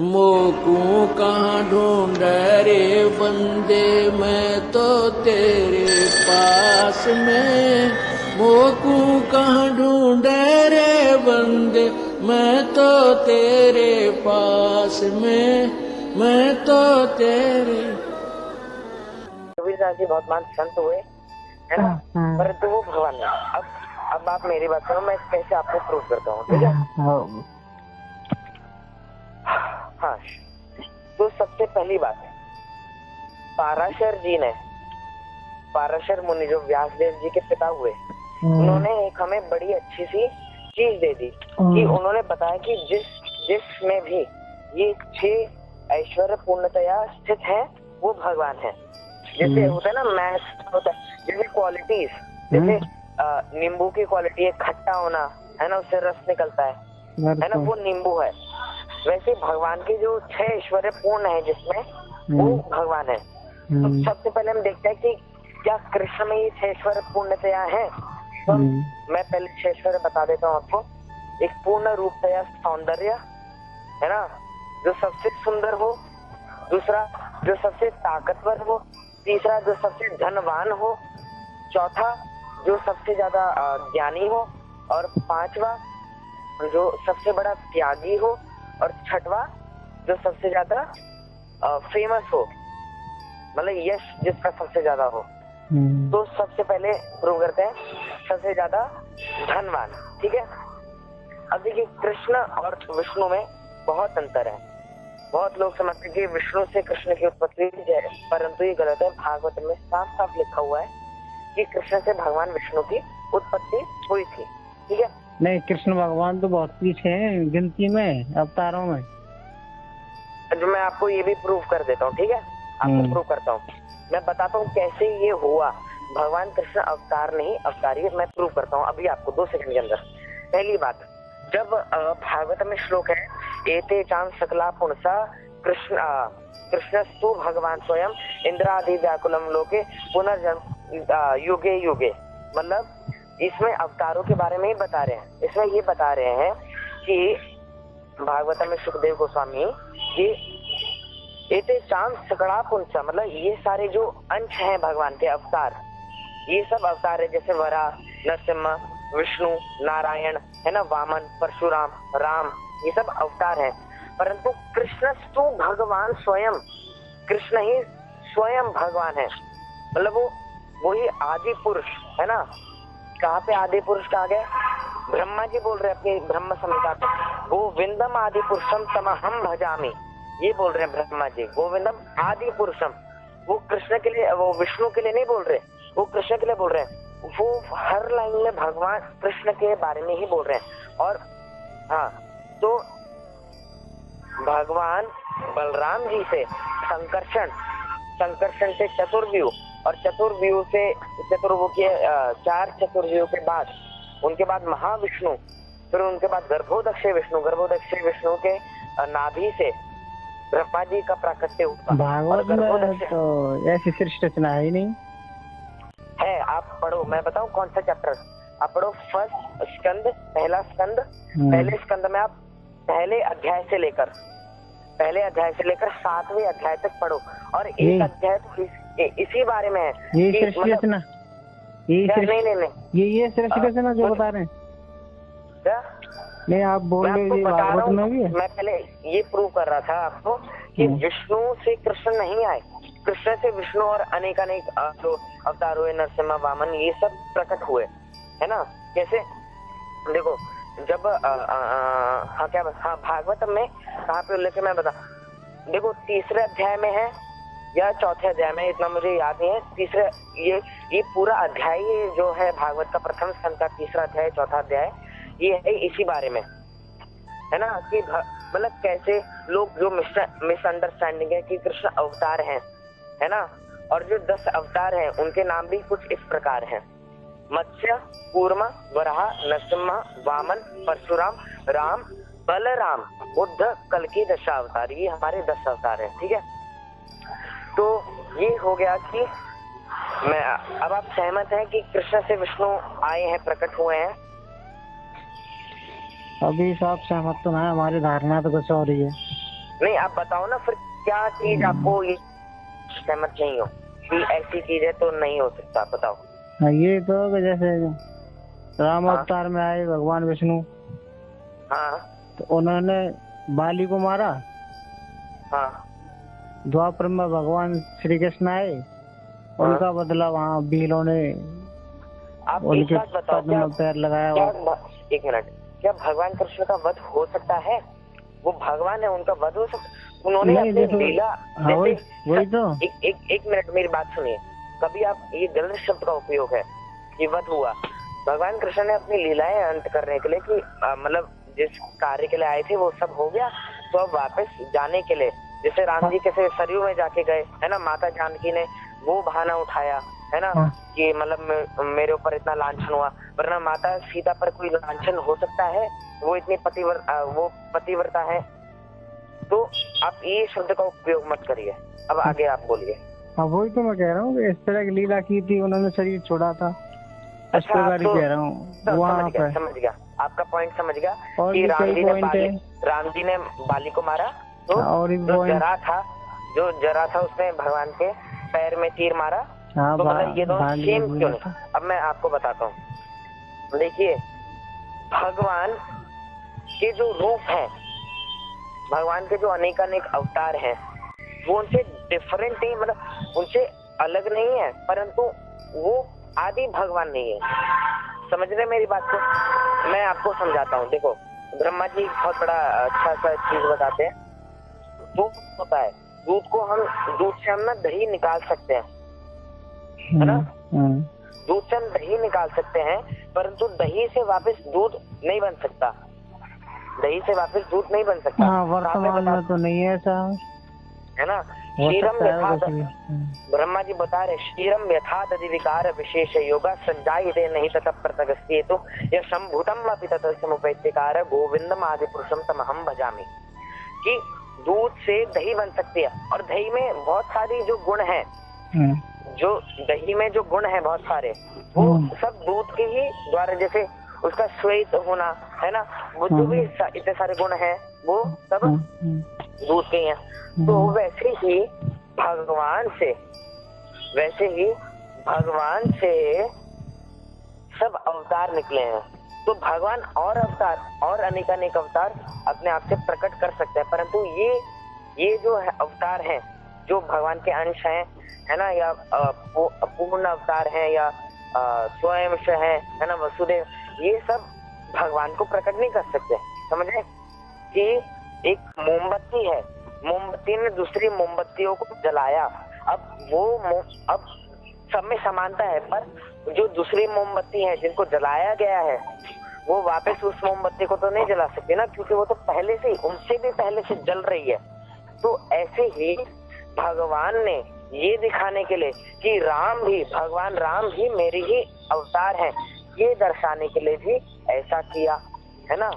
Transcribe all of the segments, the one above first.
मोकू कहाँ ढूंढे रे बंदे, मैं तो तेरे पास में। मोकू कहाँ ढूंढे रे बंदे, मैं तो तेरे पास में, मैं तो तेरे। कबीर दास जी बहुत महान संत हुए, है ना, परंतु वो भगवान है। अब आप मेरी बात सुनो, मैं कैसे आपको प्रूव करता हूँ, ठीक है। हाँ, तो सबसे पहली बात, पाराशर जी ने, पाराशर मुनि जो व्यासदेव जी के पिता हुए, उन्होंने एक हमें बड़ी अच्छी सी चीज दे दी कि उन्होंने बताया कि जिसमें भी ये 6 ऐश्वर्य पूर्णतया स्थित है वो भगवान है। जैसे होता है ना, मैथ होता है, जैसे क्वालिटीज, जैसे नींबू की क्वालिटी है खट्टा होना, है ना, उससे रस निकलता है ना, वो नींबू है। वैसे भगवान के जो 6 ऐश्वर्य पूर्ण है जिसमें, वो भगवान है। तो सबसे पहले हम देखते हैं कि क्या कृष्ण में ये 6 ऐश्वर्य पूर्णतया है। तो मैं पहले 6 ऐश्वर्य बता देता हूँ आपको। एक पूर्ण रूपतया सौंदर्य, है ना, जो सबसे सुंदर हो। दूसरा, जो सबसे ताकतवर हो। तीसरा, जो सबसे धनवान हो। चौथा, जो सबसे ज्यादा ज्ञानी हो। और पांचवा, जो सबसे बड़ा त्यागी हो। और छठवा, जो सबसे ज्यादा फेमस हो, मतलब यश जिसका सबसे ज्यादा हो। तो सबसे पहले प्रूव करते हैं सबसे ज्यादा धनवान, ठीक है। अब देखिए, कृष्ण और विष्णु में बहुत अंतर है। बहुत लोग समझते हैं कि विष्णु से कृष्ण की उत्पत्ति हुई है, परंतु ये गलत है। भागवत में साफ साफ लिखा हुआ है कि कृष्ण से भगवान विष्णु की उत्पत्ति हुई थी, ठीक है। नहीं, कृष्ण भगवान तो बहुत पीछे हैं गिनती में, अवतारों में। जो मैं आपको ये भी प्रूव कर देता हूँ, ठीक है, आपको प्रूव करता हूँ। मैं बताता हूँ कैसे ये हुआ। भगवान कृष्ण अवतार नहीं, अवतारी, मैं प्रूव करता हूँ अभी आपको 2 सेकंड के अंदर। पहली बात, जब भागवत में श्लोक है, एते चाम सकला पुंसा कृष्णस्तु भगवान स्वयं इंद्रादि व्याकुलम लोके पुनर्जन्म युगे युगे, मतलब इसमें अवतारों के बारे में ही बता रहे हैं। इसमें ये बता रहे हैं कि भागवत में सुखदेव गोस्वामी कि एते चाम सकड़ा पुंसा, मतलब ये सारे जो अंश हैं भगवान के अवतार, ये सब अवतार है। जैसे वरा, नरसिम्हा, विष्णु, नारायण, है ना, वामन, परशुराम, राम, ये सब अवतार हैं। परंतु कृष्णस्तु भगवान स्वयं, कृष्ण ही स्वयं भगवान है, मतलब वो ही आदि पुरुष है ना। कहाँ पे आदि पुरुष कहा गया? ब्रह्मा जी बोल रहे हैं अपनी ब्रह्म संहिता में, गोविंदम आदि पुरुषम तमहम भजामि, ये बोल रहे हैं ब्रह्मा जी, गोविंदम आदि पुरुषम। वो कृष्ण के लिए, वो विष्णु के लिए नहीं बोल रहे, वो कृष्ण के लिए बोल रहे हैं। वो हर लाइन में भगवान कृष्ण के बारे में ही बोल रहे हैं। और हाँ, तो भगवान बलराम जी से संकर्षण से चतुर्व्यूह, और चतुर्व्यूह से चतुर्भुज के 4 चतुर्व्यूह के बाद, उनके बाद महाविष्णु, फिर उनके बाद गर्भोदक्ष विष्णु के नाभि से ब्रह्मा जी का प्राकट्य हुआ। भागवत में तो ऐसी सृष्टि रचना है ही नहीं है। आप पढ़ो, मैं बताऊं कौन सा चैप्टर, आप पढ़ो फर्स्ट स्कंद, पहला स्कंद। पहले स्कंद में आप पहले अध्याय से लेकर 7वें अध्याय तक पढ़ो, और एक अध्याय तो इसी बारे में है। ये सृष्टि रचना, नहीं, ये सृष्टि रचना जो बता रहे हैं क्या? नहीं, आप बोल रहे हैं भागवत में भी है। मैं पहले ये प्रूव कर रहा था आपको कि विष्णु से कृष्ण नहीं आए, कृष्ण से विष्णु और अनेक जो अवतार हुए, नरसिम्हा, वामन, ये सब प्रकट हुए, है ना। कैसे? देखो, जब भागवत में कहाँ पे उल्लेख है मैं बता, देखो 3रे अध्याय में है या 4थे अध्याय में, इतना मुझे याद नहीं है। तीसरे, ये पूरा अध्याय जो है भागवत का प्रथम स्कंद का 3रा अध्याय, 4था अध्याय, ये है इसी बारे में, है ना, कि मतलब कैसे लोग जो मिसअंडरस्टैंडिंग है कि कृष्ण अवतार हैं, है ना। और जो 10 अवतार हैं उनके नाम भी कुछ इस प्रकार हैं: मत्स्य, कूर्मा, वराह, नरसिम्हा, वामन, परशुराम, राम, बलराम, बुद्ध, कल्कि, दशावतार। ये हमारे 10 अवतार हैं, ठीक है। तो ये हो गया कि अब आप सहमत हैं कि कृष्ण से विष्णु आए हैं, प्रकट हुए हैं? अभी साहब सहमत तो है, हमारी धारणा तो कुछ और ही है। नहीं, आप बताओ ना फिर क्या चीज आपको ये सहमत नहीं हो कि ऐसी चीज है तो नहीं हो सकता, बताओ। हाँ, ये तो कि जैसे राम हाँ। अवतार में आए भगवान विष्णु, हाँ तो उन्होंने बाली को मारा। हाँ द्वापर में भगवान श्री कृष्ण आए, उनका बदला वहाँ भीलों ने आप एक उनके बात बताओ, पद में पैर लगाया। एक मिनट, क्या भगवान कृष्ण का वध हो सकता है? वो भगवान है, उनका वध हो सकता? उन्होंने नहीं, अपनी देखो, लीला, हाँ, वही तो। एक मिनट मेरी बात सुनिए। कभी आप ये गलत शब्द का उपयोग है कि वध हुआ। भगवान कृष्ण ने अपनी लीलाएं अंत करने के लिए कि मतलब जिस कार्य के लिए आए थे वो सब हो गया, तो अब वापस जाने के लिए, जैसे राम जी कैसे सरयू में जाके गए है ना, माता जानकी ने वो बहाना उठाया है ना कि मतलब मेरे ऊपर इतना लांछन हुआ, वरना माता सीता पर कोई लांछन हो सकता है? वो इतनी पतिव्रता है। तो आप ये शब्द का उपयोग मत करिए। अब आगे आप बोलिए। हाँ, वही तो मैं कह रहा हूँ, इस तरह की लीला की थी, उन्होंने शरीर छोड़ा था। अच्छा, आप तो कह रहा हूँ वहाँ पर समझ गया, आपका पॉइंट समझ गया और कि भी कई पॉइंट है। राम जी ने बाली को मारा, तो और जो जरा था उसने भगवान के पैर में तीर मारा। हाँ, तो मतलब ये दोनों सेम क्यों नहीं? अब मैं आपको बताता हूँ। देखिए, भगवान के जो रूप है, भगवान के जो अनेकानेक अवतार हैं, वो उनसे डिफरेंट नहीं, मतलब उनसे अलग नहीं है, परंतु वो आदि भगवान नहीं है। समझ रहे मेरी बात को? मैं आपको समझाता हूँ। देखो, ब्रह्मा जी बहुत बड़ा अच्छा सा चीज बताते हैं। दूध होता है, दूध से हम ना दही निकाल सकते हैं, है ना? दूध से हम दही निकाल सकते हैं, परंतु दही से वापस दूध नहीं बन सकता। दही से वापस दूध नहीं बन सकता। हाँ, वर्तमान में तो नहीं है ऐसा, है ना? क्षीरम यथा, ब्रह्मा जी बता रहे, क्षीरम यथा तदि विकार विशेष योगा संजायते नहीं ततः पृथगस्ते, तो यह संभूतम अपि ततः समुपैत्यकार गोविंदम आदि पुरुषम तमहम भजामि। कि दूध से दही बन सकती है, और दही में बहुत सारी जो गुण है, जो दही में जो गुण है बहुत सारे, वो सब दूध के ही द्वारा, जैसे उसका श्वेत होना है ना, वो जो भी इतने सारे गुण हैं वो सब दूध के हैं। तो वैसे ही भगवान से सब अवतार निकले हैं। तो भगवान और अवतार और अनेकानेक अवतार अपने आप से प्रकट कर सकते हैं, परंतु ये जो है अवतार हैं, जो भगवान के अंश हैं, है ना, या पूर्ण अवतार हैं, या स्वयं है ना, वसुदेव, ये सब भगवान को प्रकट नहीं कर सकते। समझ रहे कि एक मोमबत्ती है, मोमबत्ती ने दूसरी मोमबत्तियों को जलाया, अब सब में समानता है, पर जो दूसरी मोमबत्ती है जिनको जलाया गया है, वो वापस उस मोमबत्ती को तो नहीं जला सकते ना, क्योंकि वो तो पहले से, उनसे भी पहले से जल रही है। तो ऐसे ही भगवान ने ये दिखाने के लिए कि भगवान राम भी मेरी ही अवतार है, ये दर्शाने के लिए भी ऐसा किया, है ना।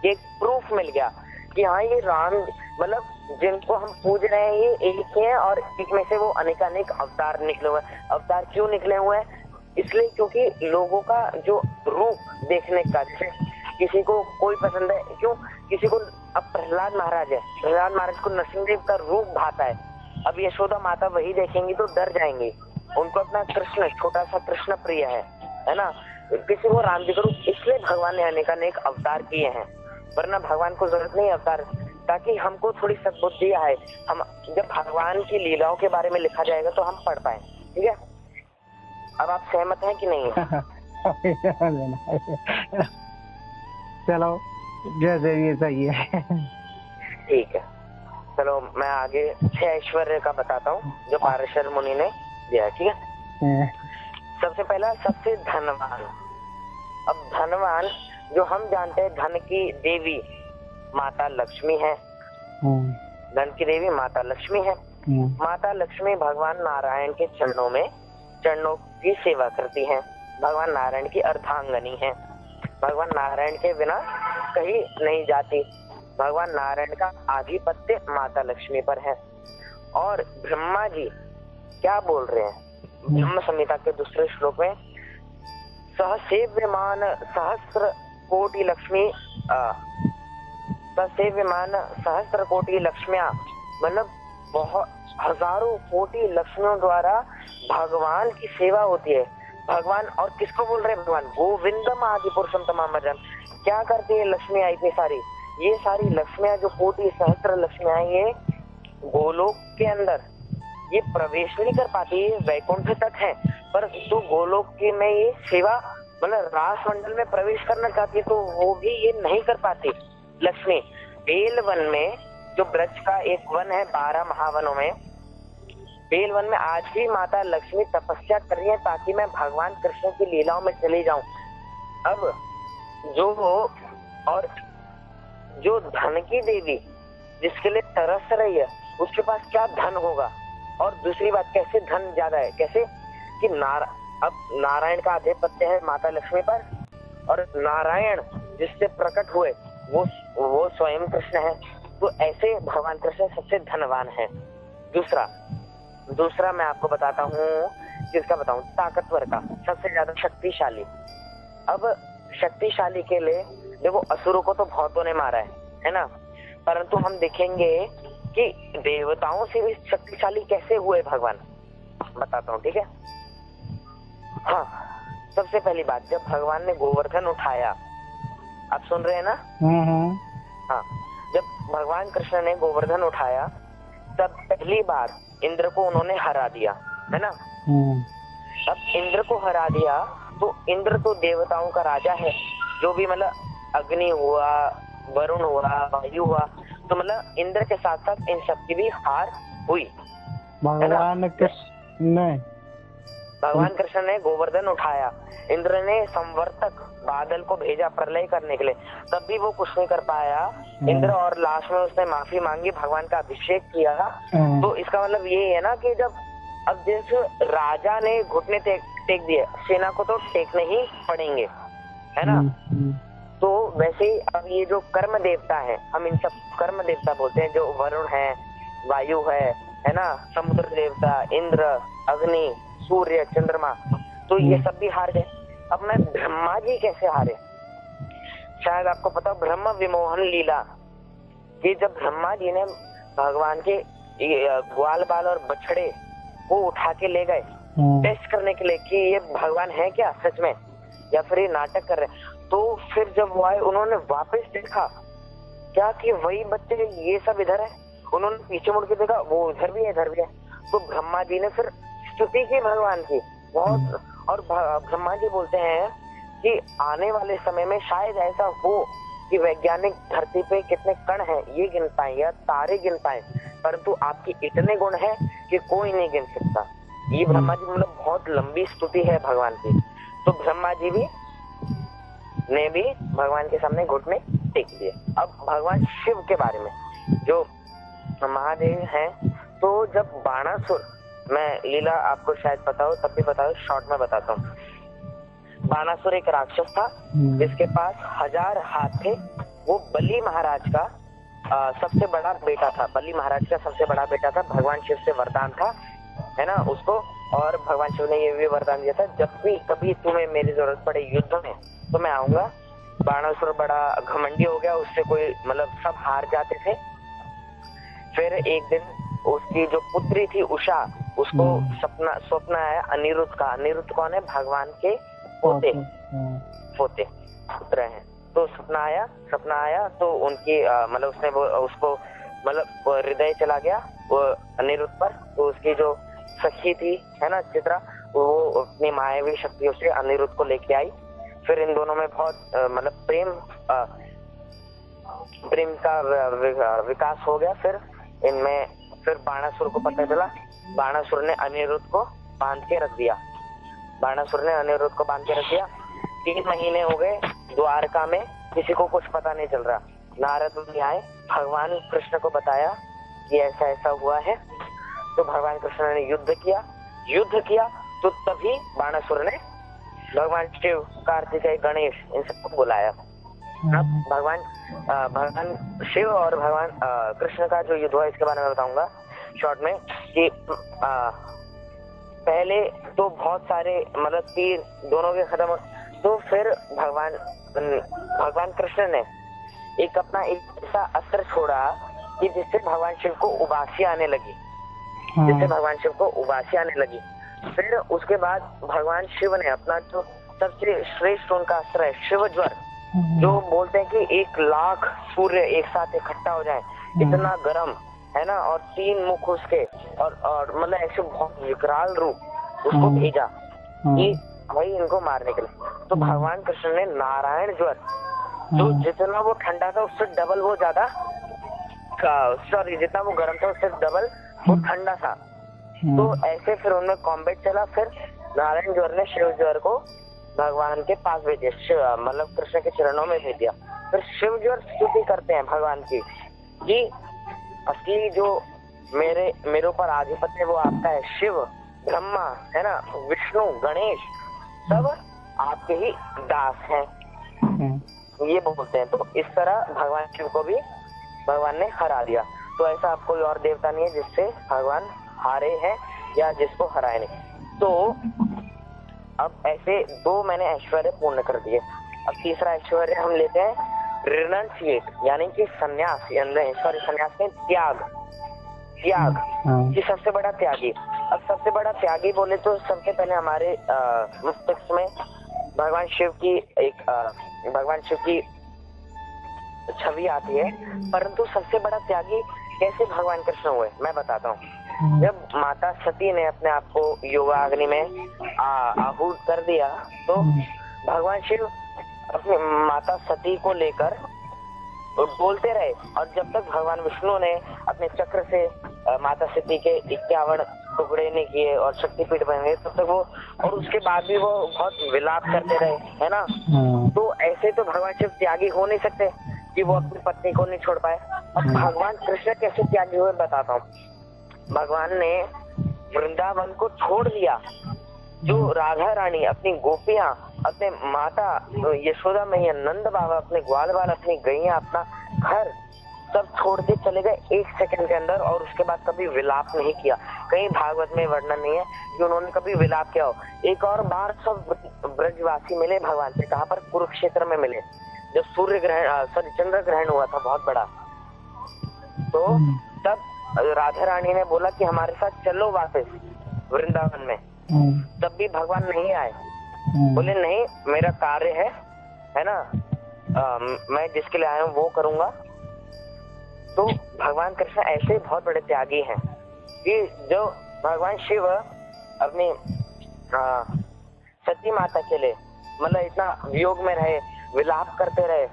एक प्रूफ मिल गया कि हाँ, ये राम, मतलब जिनको हम पूज रहे हैं ये एक ही है, और एक में से वो अनेकानेक अवतार निकले हुए हैं। अवतार क्यों निकले हुए हैं? इसलिए क्योंकि लोगों का जो रूप देखने का, जैसे किसी को कोई पसंद है, क्यों किसी को, अब प्रहलाद महाराज है, प्रहलाद महाराज को नरसिंहदेव का रूप भाता है, अब यशोदा माता वही देखेंगी तो डर जाएंगी, उनको अपना कृष्ण, छोटा सा कृष्ण प्रिय है ना, किसी को राम जी का रूप। इसलिए भगवान ने अनेकानेक अवतार किए हैं, वरना भगवान को जरूरत नहीं अवतार, ताकि हमको थोड़ी सद्बुद्धि आए, हम जब भगवान की लीलाओं के बारे में लिखा जाएगा तो हम पढ़ पाए। ठीक है, अब आप सहमत हैं कि नहीं? चलो, जैसे ये सही है। ठीक है, चलो मैं आगे 6 ऐश्वर्य का बताता हूँ जो पाराशर मुनि ने दिया। ठीक है, सबसे पहला, सबसे धनवान। अब धनवान, जो हम जानते हैं धन की देवी माता लक्ष्मी है, धन की देवी माता लक्ष्मी है। माता लक्ष्मी भगवान नारायण के चरणों की सेवा करती हैं। भगवान नारायण की अर्धांगनी है, भगवान नारायण के बिना कहीं नहीं जाती। भगवान नारायण का आधिपत्य माता लक्ष्मी पर है। और ब्रह्मा जी क्या बोल रहे हैं ब्रह्म संहिता के दूसरे श्लोक में, सहसेव्यमान सहस्र कोटि लक्ष्मी तसेव्यमान सहस्त्र कोटि लक्ष्मियां, मतलब बहुत हजारों कोटि लक्ष्मियों द्वारा भगवान की सेवा होती है। भगवान, और किसको बोल रहे हैं? भगवान गोविंदम आदि पुरुषम तमामजन। क्या करती है लक्ष्मियां इतनी सारी? ये सारी लक्ष्मियां जो कोटि सहस्त्र लक्ष्मियां, ये गोलोक के अंदर ये प्रवेश नहीं कर पाती, ये वैकुंठ तक है, पर तो गोलोक की में ये सेवा, मतलब रास मंडल में प्रवेश करना चाहती है तो वो भी ये नहीं कर पाती लक्ष्मी। बेल वन में, जो ब्रज का एक वन है 12 महावनों में, बेल वन में आज भी माता लक्ष्मी तपस्या कर रही है ताकि मैं भगवान कृष्ण की लीलाओं में चली जाऊं। अब जो धन की देवी जिसके लिए तरस रही है, उसके पास क्या धन होगा? और दूसरी बात, कैसे धन ज्यादा है? कैसे कि अब नारायण का आधिपत्य है माता लक्ष्मी पर, और नारायण जिससे प्रकट हुए वो स्वयं कृष्ण है, तो ऐसे भगवान कृष्ण सबसे धनवान है। दूसरा मैं आपको बताता हूँ, किसका बताऊं? ताकतवर का, सबसे ज्यादा शक्तिशाली। अब शक्तिशाली के लिए देखो, असुरों को तो बहुतों ने मारा है ना, परंतु हम देखेंगे कि देवताओं से भी शक्तिशाली कैसे हुए भगवान, बताता हूँ, ठीक है। हाँ, सबसे पहली बात, जब भगवान ने गोवर्धन उठाया, आप सुन रहे हैं ना? हाँ, जब भगवान कृष्ण ने गोवर्धन उठाया तब पहली बार इंद्र को उन्होंने हरा दिया, है ना। अब इंद्र को हरा दिया तो इंद्र तो देवताओं का राजा है, जो भी मतलब अग्नि हुआ, वरुण हुआ, वायु हुआ, तो मतलब इंद्र के साथ साथ इन सबकी भी हार हुई। भगवान कृष्ण ने गोवर्धन उठाया, इंद्र ने संवर्तक बादल को भेजा प्रलय करने के लिए, तब भी वो कुछ नहीं कर पाया इंद्र, और लास्ट में उसने माफी मांगी, भगवान का अभिषेक किया। तो इसका मतलब ये है ना कि अब जिस राजा ने घुटने टेक दिए, सेना को तो टेकने ही पड़ेंगे, है ना। तो वैसे ही अब ये जो कर्म देवता है, हम इन सब कर्म देवता बोलते हैं, जो वरुण है, वायु है ना, समुद्र देवता, इंद्र, अग्नि, सूर्य, चंद्रमा, तो ये सब भी हार गए। अब मैं ब्रह्मा जी कैसे हारे? शायद आपको पता, ब्रह्म विमोहन लीला, कि जब ब्रह्मा जी ने भगवान के ग्वाल बाल और बछड़े को उठा के ले गए टेस्ट करने के लिए कि ये भगवान है क्या सच में, या फिर ये नाटक कर रहे हैं, तो फिर जब वो आए, उन्होंने वापस देखा क्या कि वही बच्चे, ये सब इधर है। उन्होंने पीछे मुड़ के देखा, वो इधर भी है, इधर भी है। तो ब्रह्मा जी ने फिर स्तुति की भगवान की बहुत, और ब्रह्मा जी बोलते हैं कि आने वाले समय में शायद ऐसा हो कि वैज्ञानिक धरती पे कितने कण हैं ये गिन पाए या तारे गिन पाए, परंतु आपकी इतने गुण है कि कोई नहीं गिन सकता। ये ब्रह्मा जी, मतलब बहुत लंबी स्तुति है भगवान की। तो ब्रह्मा जी ने भी भगवान के सामने घुटने टेक दिए। अब भगवान शिव के बारे में, जो महादेव हैं, तो जब बाणासुर, मैं लीला आपको शायद पता हो, तब भी पता हो, शॉर्ट में बताता हूँ। बाणासुर एक राक्षस था जिसके पास 1000 हाथ थे। वो बलि महाराज का सबसे बड़ा बेटा था, बलि महाराज का सबसे बड़ा बेटा था। भगवान शिव से वरदान था, है ना, उसको, और भगवान शिव ने ये भी वरदान दिया था, जब भी कभी तुम्हें मेरी जरूरत पड़े युद्ध में तो मैं आऊंगा। बाणासुर बड़ा घमंडी हो गया, उससे कोई मतलब सब हार जाते थे। फिर एक दिन उसकी जो पुत्री थी उषा, उसको स्वप्न आया अनिरुद्ध का। अनिरुद्ध कौन है? भगवान के पोते पुत्र हैं। तो सपना आया तो उनकी मतलब उसने उसको मतलब हृदय चला गया वो अनिरुद्ध पर। तो उसकी जो सखी थी, है ना, चित्रा, वो अपनी मायावी शक्तियों से अनिरुद्ध को लेके आई। फिर इन दोनों में बहुत मतलब प्रेम का विकास हो गया। फिर बाणासुर को पता चला, बाणासुर ने अनिरुद्ध को बांध के रख दिया। 3 महीने हो गए द्वारका में, किसी को कुछ पता नहीं चल रहा। नारद मुनि आए, भगवान कृष्ण को बताया कि ऐसा ऐसा हुआ है। तो भगवान कृष्ण ने युद्ध किया तो तभी बाणासुर ने भगवान शिव, कार्तिकेय, गणेश, इन सबको बुलाया। अब भगवान शिव और भगवान कृष्ण का जो युद्ध हुआ, इसके बारे में बताऊंगा शॉर्ट में, कि पहले तो बहुत सारे मतलब तीर दोनों के खत्म, तो फिर भगवान कृष्ण ने एक अपना एक ऐसा अस्त्र छोड़ा कि जिससे भगवान शिव को उबासी आने लगी, जिससे भगवान शिव को उबासी आने लगी। फिर उसके बाद भगवान शिव ने अपना जो सबसे श्रेष्ठ उनका अस्त्र है शिव ज्वर, जो बोलते हैं कि 1,00,000 सूर्य एक साथ इकट्ठा हो जाए, इतना गर्म है ना, और 3 मुख उसके, और मतलब ऐसे बहुत विकराल रूप उसको भेजा कि भाई इनको मारने के लिए। तो भगवान कृष्ण ने नारायण ज्वर, जो जितना वो ठंडा था उससे डबल वो ज्यादा, सॉरी जितना वो गर्म था उससे डबल वो ठंडा था। तो ऐसे फिर उनमें कॉम्बैट चला। फिर नारायण ज्वर ने शिव ज्वर को भगवान के पास भेज दिया, मतलब कृष्ण के चरणों में भेज दिया। फिर शिव ज्वर स्तुति करते हैं भगवान की कि असली जो मेरे ऊपर आधिपत्य है वो आपका है, शिव ब्रह्मा है ना, विष्णु गणेश सब आपके ही दास हैं, ये बोलते हैं। तो इस तरह भगवान शिव को भी भगवान ने हरा दिया। तो ऐसा अब कोई और देवता नहीं है जिससे भगवान हारे हैं या जिसको हराए नहीं। तो अब ऐसे 2 मैंने ऐश्वर्य पूर्ण कर दिए। अब तीसरा ऐश्वर्य हम लेते हैं रिनंसिएट, यानी कि संन्यास, सॉरी संन्यास में त्याग कि सबसे बड़ा त्यागी। अब सबसे बड़ा त्यागी बोले तो सबसे पहले हमारे मस्तिष्क में भगवान शिव की छवि आती है, परंतु सबसे बड़ा त्यागी कैसे भगवान कृष्ण हुए मैं बताता हूँ। जब माता सती ने अपने आप को योगाग्नि में आहूत कर दिया, तो भगवान शिव अपनी माता सती को लेकर बोलते रहे, और जब तक भगवान विष्णु ने अपने चक्र से माता सती के 51 टुकड़े नहीं किए और शक्तिपीठ बन गए, तब तक वो, और उसके बाद भी वो बहुत विलाप करते रहे, है ना। तो ऐसे तो भगवान शिव त्यागी हो नहीं सकते कि वो अपनी पत्नी को नहीं छोड़ पाए। अब भगवान कृष्ण कैसे त्यागी हुए बताता हूँ। भगवान ने वृंदावन को छोड़ दिया, जो राधा रानी अपनी गोपियां, अपने माता यशोदा मैया, नंद बाबा, अपने ग्वाल बाल, अपनी गैया, अपना घर सब छोड़ के चले गए 1 सेकंड के अंदर, और उसके बाद कभी विलाप नहीं किया। कहीं भागवत में वर्णन नहीं है कि उन्होंने कभी विलाप किया हो। एक और बार सब ब्रजवासी मिले भगवान से, कहाँ पर? कुरुक्षेत्र में मिले, जब सूर्य ग्रहण चंद्र ग्रहण हुआ था बहुत बड़ा। तो तब राधा रानी ने बोला कि हमारे साथ चलो वापस वृंदावन में, तब भी भगवान नहीं आए। बोले नहीं, मेरा कार्य है ना, मैं जिसके लिए आया हूँ वो करूंगा। तो भगवान कृष्ण ऐसे बहुत बड़े त्यागी हैं कि जो भगवान शिव अपनी सती माता के लिए मतलब इतना वियोग में रहे, विलाप करते रहे,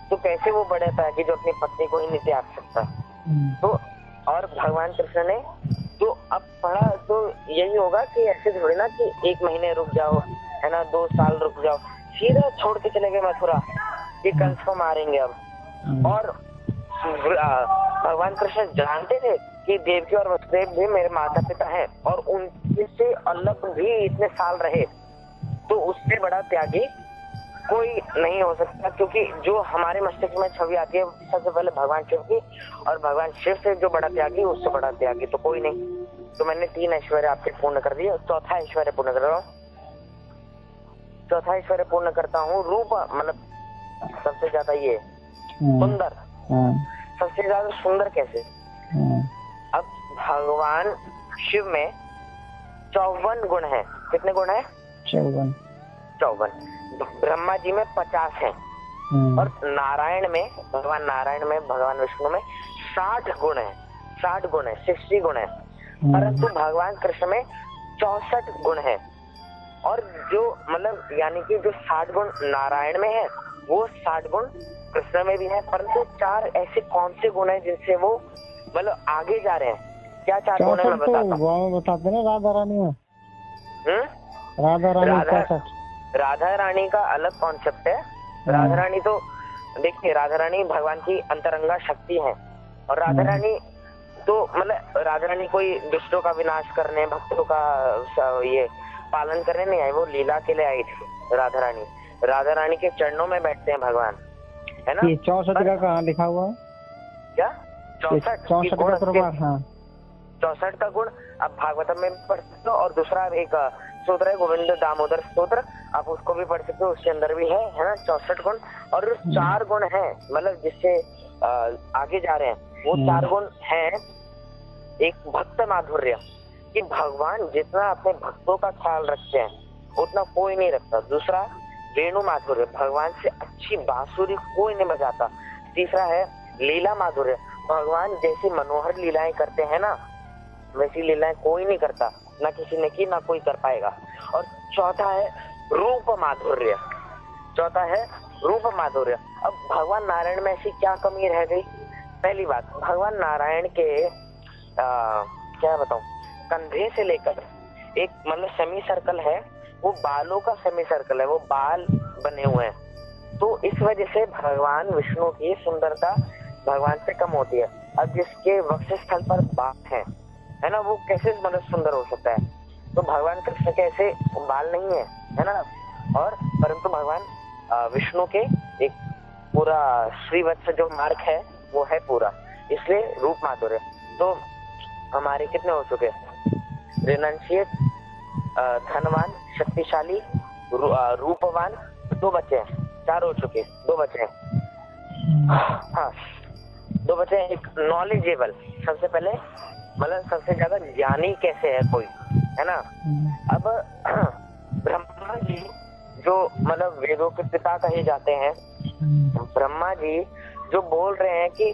तो कैसे वो बड़े त्यागी जो अपनी पत्नी को ही नहीं त्याग सकता। तो और भगवान कृष्ण ने तो अब पढ़ा तो यही होगा कि ऐसे थोड़ी ना कि 1 महीने रुक जाओ, है ना, 2 साल रुक जाओ, सीधा छोड़ के चले गए मथुरा कि कंस को मारेंगे अब। और भगवान कृष्ण जानते थे कि देवकी और वसुदेव भी मेरे माता पिता हैं, और उनसे अलग भी इतने साल रहे, तो उससे बड़ा त्यागी कोई नहीं हो सकता। क्योंकि जो हमारे मस्तिष्क में छवि आती है सबसे पहले भगवान शिव की, और भगवान शिव से जो बड़ा त्यागी, उससे बड़ा त्यागी तो कोई नहीं। तो मैंने 3 ऐश्वर्य आपके पूर्ण कर दिए, चौथा ऐश्वर्य पूर्ण कर रहा हूँ। चौथा ऐश्वर्य पूर्ण करता हूँ रूप, मतलब सबसे ज्यादा ये सुंदर। सबसे ज्यादा सुंदर कैसे? अब भगवान शिव में 54 गुण है। कितने गुण है? 54। ब्रह्मा जी में 50 हैं, और नारायण में, भगवान नारायण में, भगवान विष्णु में 60 गुण है। 60 गुण है, 60 गुण है। परंतु भगवान कृष्ण में 64 गुण है। और जो मतलब यानी कि जो 60 गुण नारायण में है, वो 60 गुण कृष्ण में भी है। परंतु 4 ऐसे कौन से गुण है जिनसे वो मतलब आगे जा रहे हैं? क्या 4 गुण है मैं बताता हूँ। बताते ना राधा रानी में। राधा रानी का अलग कॉन्सेप्ट है। राधा रानी तो देखिए, राधा रानी भगवान की अंतरंगा शक्ति है, और राधा रानी तो मतलब राधा रानी कोई दुष्टों का विनाश करने, भक्तों का ये पालन करने नहीं आई, वो लीला के लिए आई थी राधा रानी। राधा रानी के चरणों में बैठते हैं भगवान, है ना। ये 64 का कहाँ लिखा हुआ है? क्या 64 का प्रमाण? हाँ, 64 का गुण अब भागवतम में पढ़ सकते हो। और दूसरा एक स्तोत्र है, गोविंद दामोदर स्तोत्र, आप उसको भी पढ़ सकते हो, उसके अंदर भी है ना 64 गुण। और 4 गुण है, मतलब जिससे आगे जा रहे हैं वो 4 गुण हैं। एक भक्त माधुर्य, कि भगवान जितना अपने भक्तों का ख्याल रखते हैं उतना कोई नहीं रखता। दूसरा वेणु माधुर्य, भगवान से अच्छी बांसुरी कोई नहीं बजाता। तीसरा है लीला माधुर्य, भगवान जैसी मनोहर लीलाएं करते हैं ना वैसी लीलाएं कोई नहीं करता, ना किसी ने की ना कोई कर पाएगा। और चौथा है रूप माधुर्य, चौथा है रूप माधुर्य। अब भगवान नारायण में ऐसी क्या कमी रह गई? पहली बात, भगवान नारायण के क्या बताऊं, कंधे से लेकर एक मतलब सेमी सर्कल है, वो बालों का सेमी सर्कल है, वो बाल बने हुए हैं। तो इस वजह से भगवान विष्णु की सुंदरता भगवान से कम होती है। अब जिसके वक्षस्थल पर बाल है ना, वो कैसे मतलब सुंदर हो सकता है? तो भगवान कृष्ण के ऐसे बाल नहीं है ना, और परंतु भगवान विष्णु के एक पूरा श्रीवत्स जो मार्ग है वो है पूरा, इसलिए रूप माधुर्य। तो हमारे कितने हो चुके? रिनंशियत, धनवान, शक्तिशाली, रूपवान, 2 बचे हैं, 4 हो चुके, 2 बचे हैं। हाँ 2 बचे हैं। एक नॉलेजेबल, सबसे पहले मतलब सबसे ज्यादा ज्ञानी कैसे है कोई, है ना। अब ब्रह्मा जी जो मतलब वेदों के पिता कहे जाते हैं, ब्रह्मा जी जो बोल रहे हैं कि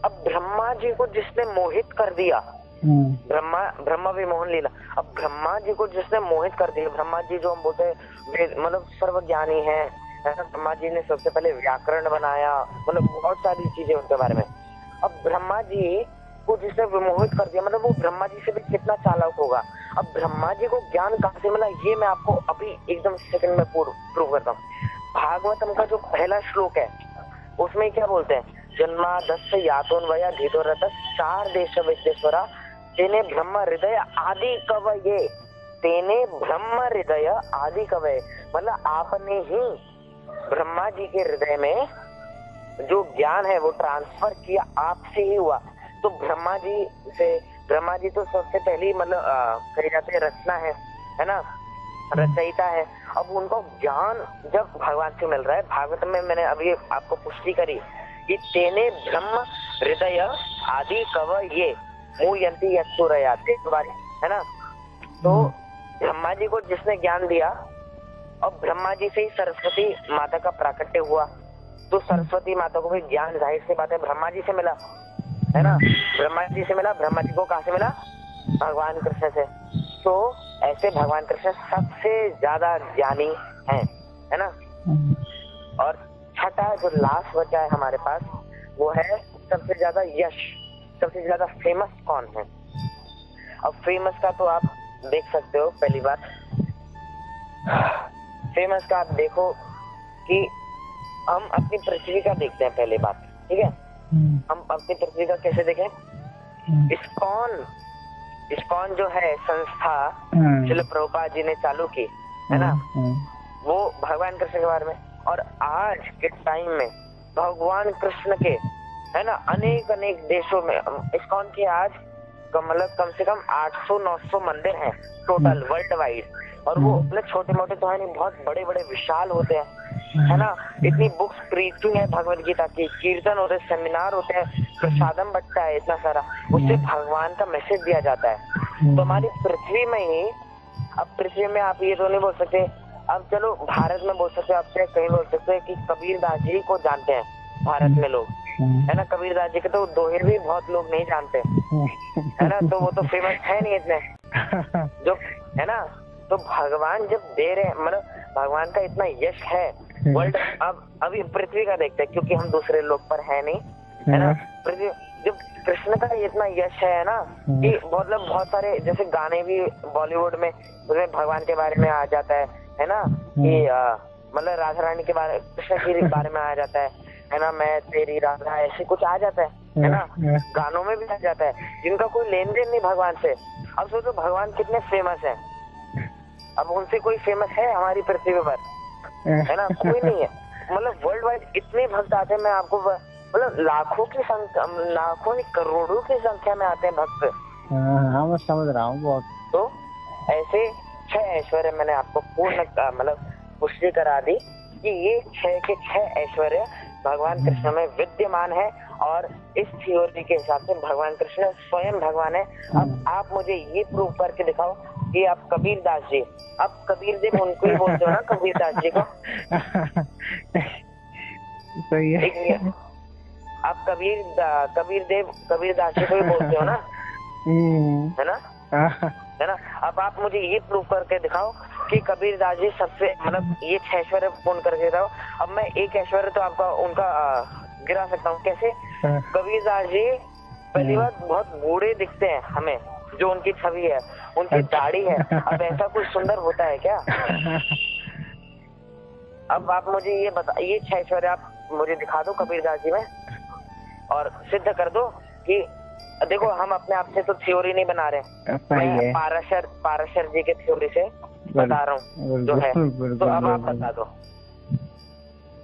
अब ब्रह्मा जी को जिसने मोहित कर दिया, ब्रह्मा विमोहन लीला, अब ब्रह्मा जी को जिसने मोहित कर दिया, ब्रह्मा जी जो हम बोलते हैं मतलब सर्वज्ञानी है ना, ब्रह्मा जी ने सबसे पहले व्याकरण बनाया, मतलब बहुत सारी चीजें उनके बारे में। अब ब्रह्मा जी को जिसने विमोहित कर दिया, मतलब वो ब्रह्मा जी से भी कितना चालाक होगा। अब ब्रह्मा जी को ज्ञान कहाँ से मिला, ये मैं आपको अभी एकदम सेकंड में प्रूव करता हूँ। भागवतम का जो पहला श्लोक है उसमें क्या बोलते हैं, जन्मादस्य यातोन्वया धीतोरथ 4 देश विद्येश्वरा तेने ब्रह्म हृदय आदि कवये, तेने ब्रह्म हृदय आदि कवये, मतलब आपने ही ब्रह्मा जी के हृदय में जो ज्ञान है वो ट्रांसफर किया, आपसे ही हुआ। तो ब्रह्मा जी तो सबसे पहली मतलब कही जाती है रचना है ना, रचयिता है। अब उनको ज्ञान जब भगवान से मिल रहा है, भागवत में मैंने अभी आपको पुष्टि करी कि तेने ब्रह्म हृदय आदि कवये मुह्यन्ति यत्सुरयाते, है ना। तो ब्रह्मा जी को जिसने ज्ञान दिया, और ब्रह्मा जी से ही सरस्वती माता का प्राकट्य हुआ, तो सरस्वती माता को भी ज्ञान जाहिर सी बात है ब्रह्मा जी से मिला, है ना। ब्रह्मा जी से मिला, ब्रह्मा जी को कहाँ से मिला? भगवान कृष्ण से। तो ऐसे भगवान कृष्ण सबसे ज्यादा ज्ञानी है ना। और छठा जो लास्ट बचा है हमारे पास वो है सबसे ज्यादा यश, सबसे ज्यादा फेमस कौन है? अब फेमस का तो आप देख सकते हो, पहली बात फेमस का आप देखो कि हम अपनी पृथ्वी का देखते हैं पहले बात, ठीक है। हम अपनी पृथ्वी का कैसे देखें? इस्कॉन जो है संस्था श्रील प्रभुपाद जी ने चालू की, है ना, वो भगवान कृष्ण के बारे में। और आज के टाइम में भगवान कृष्ण के, है ना, अनेक देशों में इस्कॉन के आज मतलब कम से कम 800-900 मंदिर हैं टोटल वर्ल्ड वाइड। और वो अपने छोटे मोटे तो है नहीं, बहुत बड़े बड़े विशाल होते हैं, है ना। इतनी बुक्स प्रीचिंग है भगवद गीता की, कीर्तन होते हैं, सेमिनार होते हैं, प्रसादम बटता है इतना सारा, उससे भगवान का मैसेज दिया जाता है। तो हमारी पृथ्वी में ही, अब पृथ्वी में आप ये तो नहीं बोल सकते, अब चलो भारत में बोल सकते, आप कहीं बोल सकते हैं कि कबीरदास जी को जानते हैं भारत में लोग, है ना। कबीरदास जी के तो दोहे भी बहुत लोग नहीं जानते, है ना, तो वो तो फेमस है नहीं इतने जो, है ना। तो भगवान जब दे रहे, मतलब भगवान का इतना यश है वर्ल्ड। अब अभी पृथ्वी का देखते हैं क्योंकि हम दूसरे लोग पर है नहीं, है ना। पृथ्वी जब कृष्ण का इतना यश है ना कि मतलब बहुत सारे जैसे गाने भी बॉलीवुड में उसमें भगवान के बारे में आ जाता है ना, कि मतलब राधा रानी के बारे, कृष्ण के बारे में आ जाता है ना, मैं तेरी राधा, ऐसे कुछ आ जाता है ना, गानों में भी आ जाता है, जिनका कोई लेन देन नहीं भगवान से। अब सोचो भगवान कितने फेमस है, अब उनसे कोई फेमस है हमारी पृथ्वी पर, है ना, कोई नहीं है। मतलब वर्ल्ड वाइड इतने भक्त आते हैं, मैं आपको मतलब लाखों की संख्या, लाखों नहीं करोड़ों की संख्या में आते हैं भक्त। हाँ मैं समझ रहा हूँ बहुत। तो ऐसे 6 ऐश्वर्य मैंने आपको पूर्ण मतलब पुष्टि करा दी कि ये 6 के 6 ऐश्वर्य भगवान कृष्ण में विद्यमान है, और इस थ्योरी के हिसाब से भगवान कृष्ण स्वयं भगवान है। अब आप मुझे ये प्रूव करके दिखाओ कि आप कबीर दास जी, आप कबीर देव उनको ही बोलते हो ना, कबीर दास जी को? सही है। आप कबीर दास जी को ही बोलते हो ना, है ना? है ना? अब आप मुझे ये प्रूव करके दिखाओ कि कबीर दास जी सबसे मतलब ये 6 ऐश्वर्य पूर्ण करके दिखाओ। अब मैं एक ऐश्वर्य तो आपका उनका गिरा सकता हूँ। कैसे? कबीर दास जी पहली बात बहुत बूढ़े दिखते हैं हमें, जो उनकी छवि है, उनकी दाढ़ी है। अब ऐसा कुछ सुंदर होता है क्या? अब आप मुझे ये बता, ये 6 ऐश्वर्य आप मुझे दिखा दो कबीर दास जी में, और सिद्ध कर दो कि देखो हम अपने आप से तो थ्योरी नहीं बना रहे, मैं पाराशर जी के थ्योरी से बता रहा हूँ जो है। तो अब आप बता दो।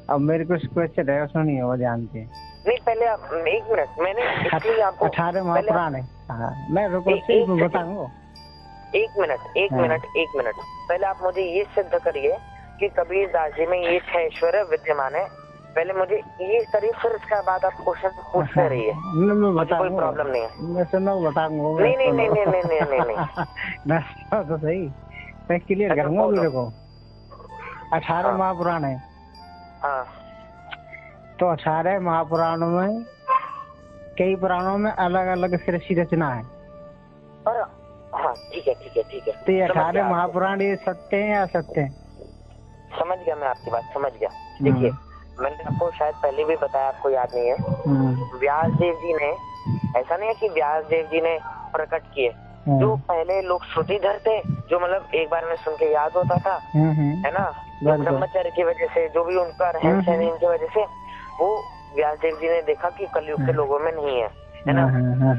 अब मेरे कुछ क्वेश्चन है, सुनिए, वो जानते हैं। नहीं, पहले आप 1 मिनट, मैंने इसलिए आपको 18 महापुराण है। मैं रुको बताऊंगा। 1 मिनट पहले आप मुझे ये सिद्ध करिए कि कबीर दास जी में ये 6 ऐश्वर्य विद्यमान है। पहले मुझे ये करिए, फिर इसके बाद आप क्वेश्चन पूछते रहिए, मुझे कोई प्रॉब्लम नहीं है। मैं सुनो, बताऊंगा। नहीं तो सही, मैं क्लियर करूंगा मेरे को। 18 महापुराण है। हाँ, तो 18 महापुराणों में कई पुराणों में अलग अलग ऋषि रचना है। और हाँ, ठीक है। तो ये 18 महापुराण ये सत्य है या असत्य है? समझ गया, मैं आपकी बात समझ गया। देखिए, मैंने आपको शायद पहले भी बताया, आपको याद नहीं है। व्यास देव जी ने, ऐसा नहीं है कि व्यास देव जी ने प्रकट किए, जो पहले लोग श्रुतिधर थे, जो मतलब एक बार में सुन के याद होता था, है ना, ब्रह्मचर्य की वजह से, जो भी उनका रहन सहन की वजह से, वो व्यास देव जी ने देखा कि कलयुग के लोगों में नहीं है ना,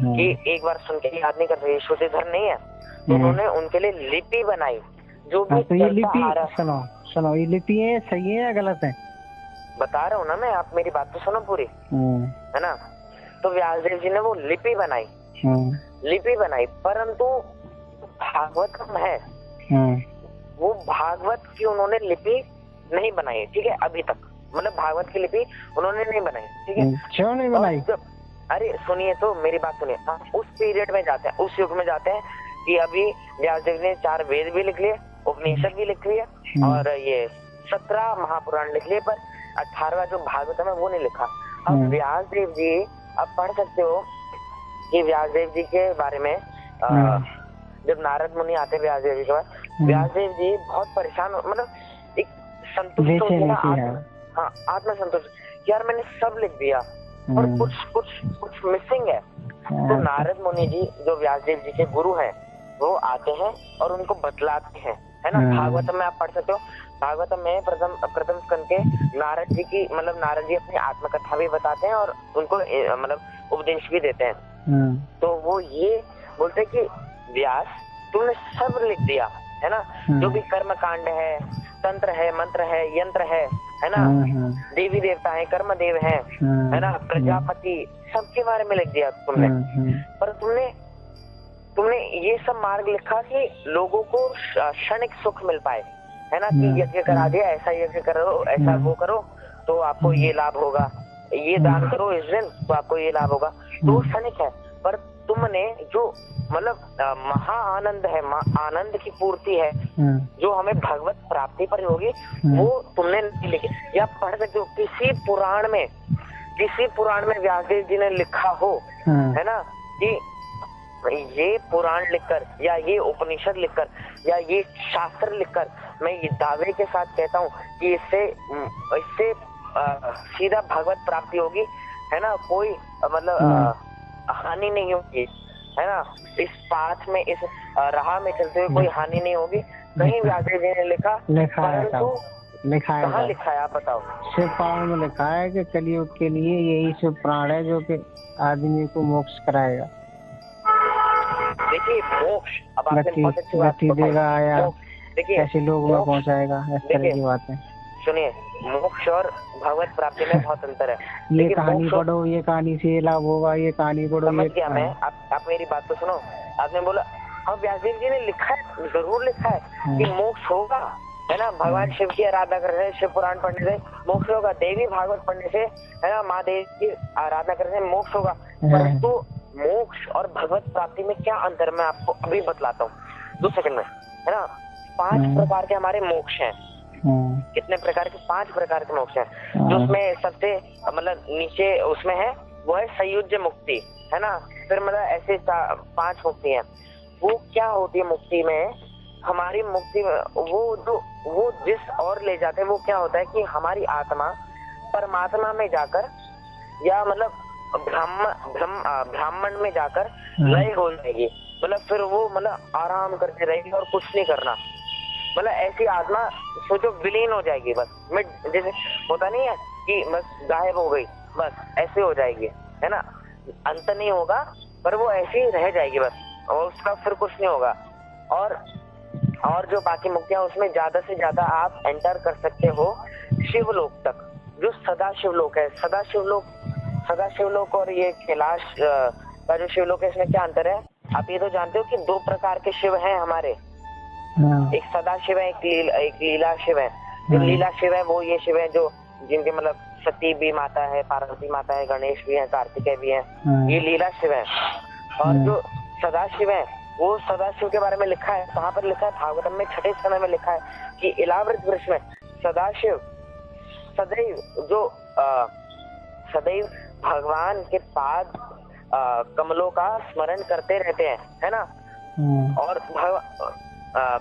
कि एक बार सुन के याद नहीं करते, श्रुतिधर नहीं है। तो उन्होंने उनके लिए लिपि बनाई, जो भी तो ये लिपि, सुनो, ये लिपि है, सही है या गलत है? बता रहा हूँ ना मैं, आप मेरी बात तो सुनो पूरी, है ना। तो व्यासदेव जी ने वो लिपि बनाई, परंतु भागवतम है, वो भागवत की उन्होंने लिपि नहीं बनाई, ठीक है, अभी तक। मतलब भागवत की लिपि उन्होंने नहीं बनाई, ठीक है। क्यों नहीं बनाई? अरे सुनिए तो, मेरी बात सुनिए। हम उस पीरियड में जाते हैं, उस युग में जाते हैं कि अभी व्यासदेव ने 4 वेद भी लिख लिए, उपनिषद भी लिख लिए, और ये 17 महापुराण लिख लिए, पर 18वां जो भागवतम है वो नहीं लिखा। अब व्यासदेव जी, आप पढ़ सकते हो कि व्यासदेव जी के बारे में जब नारद मुनि आते व्यासदेव जी के पास, व्यासदेव जी बहुत परेशान, मतलब एक संतुष्ट हो, हाँ, आत्म संतुष्ट, यार मैंने सब लिख दिया और कुछ मिसिंग है। तो नारद मुनि जी, जो व्यासदेव जी के गुरु हैं, वो आते हैं और उनको बतलाते हैं, है ना। भागवतम में आप पढ़ सकते हो, भागवतम में प्रथम स्कंद के नारद जी की, मतलब नारद जी अपनी आत्मकथा भी बताते हैं और उनको मतलब उपदेश भी देते हैं। तो वो ये बोलते हैं कि व्यास, तुमने सब लिख दिया, है ना, जो भी कर्म कांड है, तंत्र है, मंत्र है, यंत्र है ना, देवी देवता है, कर्म देव है ना, प्रजापति, सबके बारे में लिख दिया तुमने। पर तुमने ये सब मार्ग लिखा कि लोगों को क्षणिक सुख मिल पाए, है ना, कि यज्ञ करा दिया, ऐसा यज्ञ करो, ऐसा वो करो तो आपको ये लाभ होगा, ये दान करो इस दिन तो आपको ये लाभ होगा, तो क्षणिक है। पर तुमने जो मतलब महा आनंद है, आनंद की पूर्ति है, जो हमें भगवत प्राप्ति पर होगी, वो तुमने नहीं लिखी। या पढ़ सकते हो किसी पुराण में व्यासदेव जी ने लिखा हो, है ना, कि ये पुराण लिखकर या ये उपनिषद लिखकर या ये शास्त्र लिखकर, मैं ये दावे के साथ कहता हूँ कि इससे सीधा भगवत प्राप्ति होगी, है ना, कोई मतलब हानि नहीं होगी, है ना, इस पाथ में, इस राह में चलते हुए कोई हानि नहीं होगी। कहीं व्यासदेव जी ने लिखा है, कहाँ लिखा है आप बताओ? शिव पुराण में लिखा है कि कलयुग के लिए यही शिव प्राण है जो कि आदमी को मोक्ष कराएगा। देखिए, मोक्ष, अब आपने बहुत अच्छी बात देगा, या देखिए ऐसे लोगों में पहुंचाएगा, इस तरह की बातें। सुनिए, मोक्ष और भगवत प्राप्ति में बहुत अंतर है। ये कहानी पढ़ो, ये कहानी से लाभ होगा, ये कहानी पढ़ो, समझ गया मैं। आप मेरी बात तो सुनो। आपने बोला और व्यासदेव जी ने लिखा है, जरूर लिखा है कि मोक्ष होगा, है ना। भगवान शिव की आराधना करने से, शिव पुराण पढ़ने से मोक्ष होगा, देवी भागवत पढ़ने से, है ना, माँ देवी की आराधना करने से मोक्ष होगा। परंतु मोक्ष और भगवत प्राप्ति में क्या अंतर, मैं आपको अभी बतलाता हूँ 2 सेकंड में, है ना। 5 प्रकार के हमारे मोक्ष हैं। कितने प्रकार के? 5 प्रकार के मोक्ष हैं। जो उसमें सबसे मतलब नीचे उसमें है वो है संयुज्य मुक्ति, है ना। फिर मतलब ऐसे 5 मुक्ति हैं। वो क्या होती है मुक्ति में? हमारी मुक्ति में वो जिस और ले जाते हैं, वो क्या होता है कि हमारी आत्मा परमात्मा में जाकर या मतलब ब्राह्मण में जाकर लय हो जाएगी। मतलब फिर वो मतलब आराम करते रहेगी और कुछ नहीं करना। मतलब ऐसी आत्मा सोचो विलीन हो जाएगी, बस मिट, जैसे होता नहीं है कि बस गायब हो गई, बस ऐसे हो जाएगी, है ना। अंत नहीं होगा पर वो ऐसी रह जाएगी बस, और उसका फिर कुछ नहीं होगा। और जो बाकी मुक्तियां, उसमें ज्यादा से ज्यादा आप एंटर कर सकते हो शिवलोक तक, जो सदा शिवलोक है। सदा शिवलोक और ये कैलाश का जो शिवलोक है, इसमें क्या अंतर है? आप ये तो जानते हो कि 2 प्रकार के शिव हैं हमारे। एक सदा शिव है, एक लीला शिव है। जो लीला शिव है वो ये शिव है जो जिनके मतलब सती भी माता है, पार्वती माता है, गणेश भी है, कार्तिकेय भी है, ये लीला शिव है। और जो सदा शिव है, वो सदा शिव के बारे में लिखा है। कहाँ पर लिखा है? भागवतम में 6ठे स्कंद में लिखा है कि इलावृत वृक्ष में सदाशिव सदैव भगवान के पाद कमलों का स्मरण करते रहते हैं, है ना। और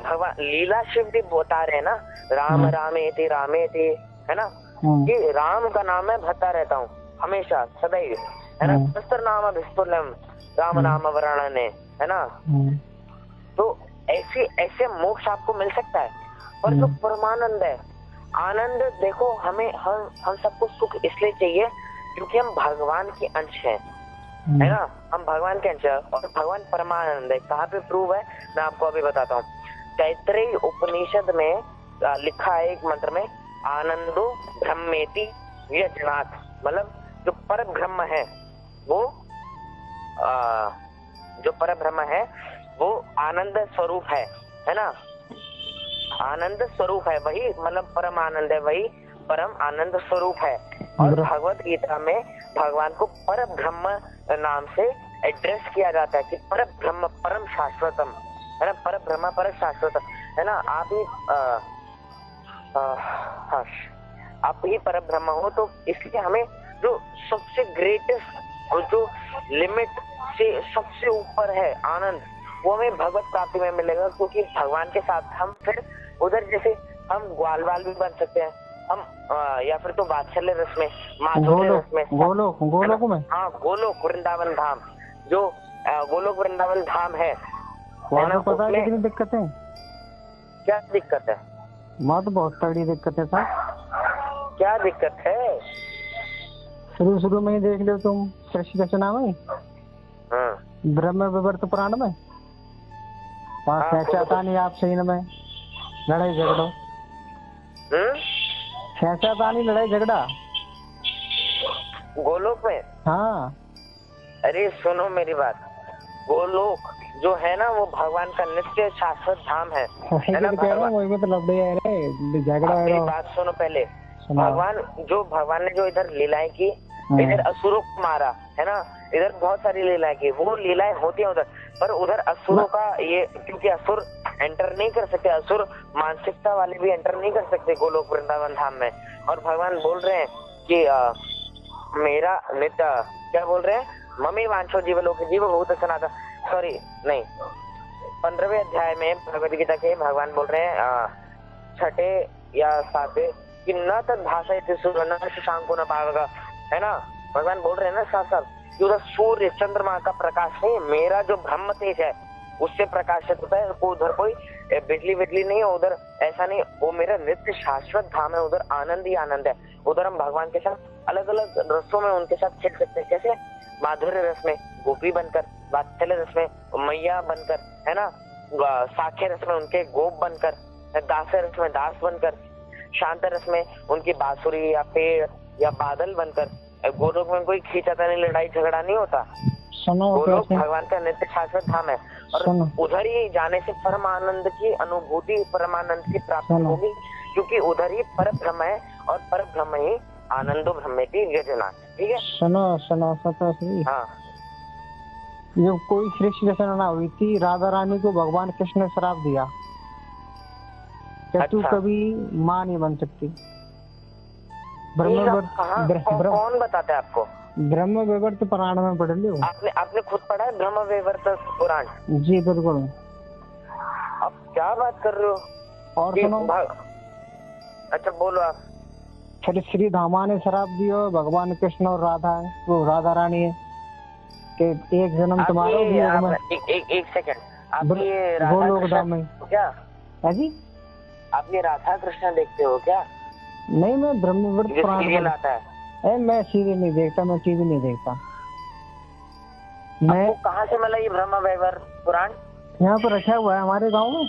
भगवान लीला शिव भी बता रहे हैं ना, राम रामेति रामेति, है ना, कि राम का नाम मैं भरता रहता हूँ हमेशा सदैव, है ना। सहस्त्र नाम विस्फुलम राम नाम वर्णने, है ना। तो ऐसे मोक्ष आपको मिल सकता है। और जो परमानंद है, आनंद, देखो हमें हम सबको सुख इसलिए चाहिए क्योंकि हम भगवान के अंश हैं, है ना। हम भगवान के अंश हैं और भगवान परमानंद है। कहाँ पे प्रूव है? मैं आपको अभी बताता हूँ। तैत्तिरीय उपनिषद में लिखा है एक मंत्र में, आनंदो ब्रह्मेति व्यजनात्, मतलब जो पर ब्रह्म है वो जो पर ब्रह्म है वो आनंद स्वरूप है ना। आनंद स्वरूप है, वही मतलब परम आनंद है, वही परम आनंद स्वरूप है। और भगवत गीता में भगवान को पर ब्रह्म नाम से एड्रेस किया जाता है कि पर ब्रह्म परम शाश्वतम, है ना। पर ब्रह्म पर शाश्वतम, है ना। आप ही पर ब्रह्म हो, तो इसलिए हमें जो सबसे ग्रेटेस्ट और जो लिमिट से सबसे ऊपर है आनंद, वो हमें भगवत प्राप्ति में मिलेगा। क्योंकि भगवान के साथ हम फिर उधर जैसे हम ग्वाल बाल भी बन सकते हैं हम, या फिर तो वात्सल्य रस में, माधुर्य रस में, गोलोक में, हाँ गोलोक वृंदावन धाम, जो गोलोक वृंदावन धाम है। पता है कितनी दिक्कत है? क्या दिक्कत है? माँ तो बहुत तगड़ी दिक्कत है साहब। क्या दिक्कत है? शुरू में ही देख लो तुम, सृष्टि रचना में, ब्रह्म विवर्त पुराण में, सहचाता नहीं आप सही में लड़ाई झगड़ो, सहचाता नहीं लड़ाई झगड़ा गोलोक में। हाँ अरे सुनो मेरी बात, गोलोक जो है ना वो भगवान का नित्य शाश्वत धाम है ना। बात सुनो पहले, भगवान ने जो इधर लीलाएं की, इधर असुरों को मारा, है ना। इधर बहुत सारी लीलाएं की, वो लीलाएं होती हैं उधर, पर उधर असुरों का ये, क्योंकि असुर एंटर नहीं कर सकते, असुर मानसिकता वाले भी एंटर नहीं कर सकते गोलोक वृंदावन धाम में। और भगवान बोल रहे हैं कि मेरा नित्य, क्या बोल रहे हैं, मम्मी वांछो जीवलोक जीव भूत सनातन, सॉरी नहीं, 15वें अध्याय में भगवद गीता के भगवान बोल रहे हैं 6ठे या 7वें कि न तद भाषा सूर्य न शशांको न पावक, है ना। भगवान बोल रहे हैं ना साफ साफ कि उधर सूर्य चंद्रमा का प्रकाश नहीं, मेरा जो ब्रह्म तेज है उससे प्रकाशित होता है। उधर कोई बिजली नहीं है, उधर ऐसा नहीं, वो मेरा नित्य शाश्वत धाम है, उधर आनंद ही आनंद है। उधर हम भगवान के साथ अलग अलग रसों में उनके साथ खेल सकते हैं, जैसे माधुर्य रस में गोपी बनकर, वात्सल्य रस में मैया बनकर, है ना, साख्य रस में उनके गोप बनकर, दास रस में दास बनकर, शांत रस में उनकी बांसुरी या पेड़ या बादल बनकर। गोलोक में कोई खींचाता नहीं, लड़ाई झगड़ा नहीं होता, सुनो गोलोक कैसे? भगवान का नित्य शाश्वत धाम है और सुनो। उधर ही जाने से परम आनंद की अनुभूति, परमानंद की प्राप्ति सुनो। होगी, क्योंकि उधर ही पर ब्रह्म है और पर ब्रह्म ही आनंदो ब्रह्मेति व्यजना। ठीक है, सुनो सुनो सतोश्री, हाँ जब कोई सृष्टि रचना हुई थी, राधा रानी को भगवान कृष्ण ने श्राप दिया कि तू अच्छा। कभी माँ नहीं बन सकती। ये कहाँ कौन बताता है आपको? ब्रह्म वैवर्त पुराण में पढ़ लो। आपने खुद पढ़ा है ब्रह्म वैवर्त पुराण? जी बिल्कुल। अब क्या बात कर रहे हो? और सुनो, अच्छा बोलो आप। फिर श्री धामा ने शराब दियो, भगवान कृष्ण और राधा है, वो राधा रानी है कि एक जन्म तुम्हारा भी होगा। एक सेकंड, आप ये गोलोक धाम में क्या है जी? आप ये राधा कृष्ण देखते हो क्या? नहीं, मैं ब्रह्मवर्त पुराण सीरियल आता है। मैं सीरियल नहीं देखता, मैं टीवी नहीं देखता। मैं कहाँ से मिला ये ब्रह्म वैवर्त पुराण? यहाँ पर रखा हुआ है हमारे गांव में।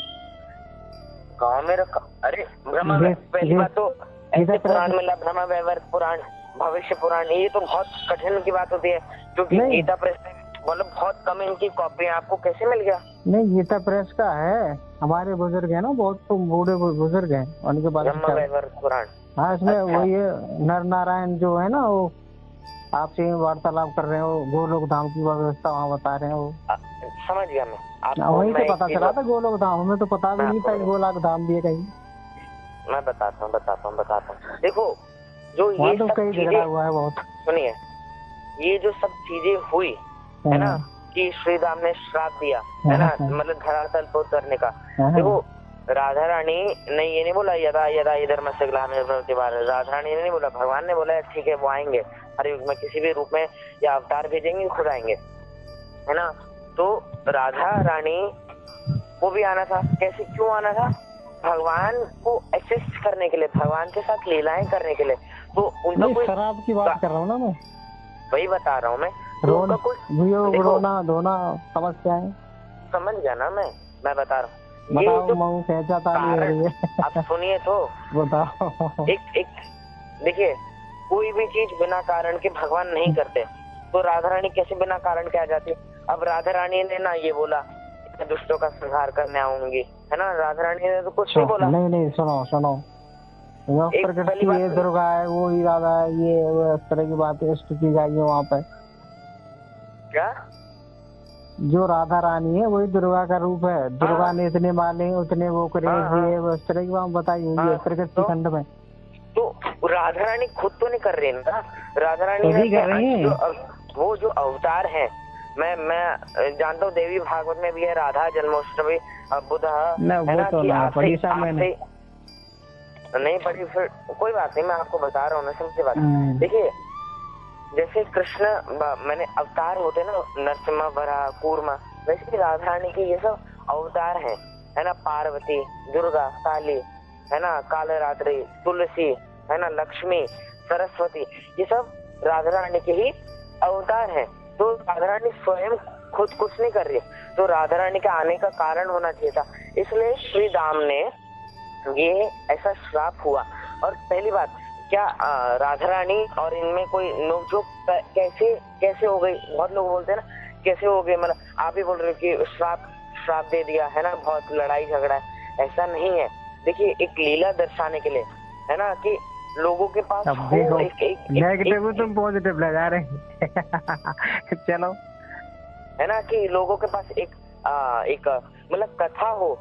गांव में रखा? अरे ब्रह्म, पहली बात तो ऐसे पुराण मिला, ब्रह्म वैवर्त पुराण, भविष्य पुराण, ये तो बहुत कठिन की बात होती है, क्योंकि गीता प्रेस मतलब बहुत कम इनकी कॉपियां, आपको कैसे मिल गया? नहीं, गीता प्रेस का है, हमारे बुजुर्ग है ना, बहुत तो बूढ़े बुजुर्ग हैं, उनके पास ब्रह्म वैवर्त पुराण। हाँ, इसमें वही है, नर नारायण जो है ना, वो आपसे वार्तालाप कर रहे हो, गोलोक धाम की व्यवस्था वहाँ बता रहे हैं वो। समझ गया मैं, वही तो पता चला था गोलोक धाम, हमें तो पता भी नहीं था गोलोक धाम भी है कहीं। मैं बताता हूँ। देखो जो ये तो कई झगड़ा हुआ है बहुत। सुनिए, ये जो सब चीजें हुई है ना, कि श्री राम ने श्राप दिया है ना, मतलब धरातल पर उतरने का। देखो राधा रानी ने ये नहीं बोला यदा यदा इधर मस्य ग्लानिर्भवति भवति भारत, राधा रानी ने नहीं बोला, भगवान ने बोला ठीक है वो आएंगे हर युग में, किसी भी रूप में या अवतार भेजेंगे, खुद आएंगे, है ना। तो राधा रानी को भी आना था, कैसे क्यों आना था? भगवान को असिस्ट करने के लिए, भगवान के साथ लीलाएं करने के लिए। तो उनका कोई शराब की बात कर रहा हूँ ना मैं, वही बता रहा हूँ मैं। रोना धोना समस्या है, समझ गया ना मैं बता रहा हूँ। आप सुनिए तो बताओ। एक देखिए, कोई भी चीज बिना कारण के भगवान नहीं करते, तो राधा रानी कैसे बिना कारण के आ जाती? अब राधा रानी ने ना ये बोला दुष्टों का संहार करने आऊंगी, है ना, राधा रानी ने तो कुछ नहीं बोला। नहीं, सुनो, प्रकृति ये दुर्गा है, वो ही राधा है, ये वो इस तरह की बातें स्तुति गाई है वहाँ पे। क्या? जो राधा रानी है वही दुर्गा का रूप है, दुर्गा ने इतने माले उतने वो करेंगे, वो इस तरह की बात बताई हुई है प्रकृति खंड में। तो राधा रानी खुद तो नहीं कर रही ना, राधा रानी नहीं कर रही है, वो जो अवतार है, मैं जानता हूँ देवी भागवत में भी है, राधा जन्माष्टमी बुध है ना, कि नहीं पढ़ी, फिर कोई बात नहीं, मैं आपको बता रहा हूँ ना, समझे बात। देखिए जैसे कृष्ण मैंने अवतार होते ना, नरसिम्हा वराह कूर्मा, वैसे ही राधा रानी के ये सब अवतार हैं, है ना, पार्वती, दुर्गा, काली, है ना, कालरात्रि, तुलसी, है ना, लक्ष्मी, सरस्वती, ये सब राधा रानी के ही अवतार हैं। तो राधा रानी स्वयं खुद कुछ नहीं कर रही है, तो राधा रानी के आने का कारण होना चाहिए था, इसलिए श्री राम ने ये ऐसा श्राप हुआ। और पहली बात क्या राधा रानी और इनमें कोई नोकझोंक कैसे हो गई? बहुत लोग बोलते हैं ना कैसे हो गई, मतलब आप ही बोल रहे हो कि श्राप दे दिया, है ना, बहुत लड़ाई झगड़ा है, ऐसा नहीं है। देखिए एक लीला दर्शाने के लिए, है ना, कि लोगों के पास नेगेटिव तुम पॉजिटिव ले जा रहे चलो, है ना, कि लोगों के पास एक मतलब कथा हो,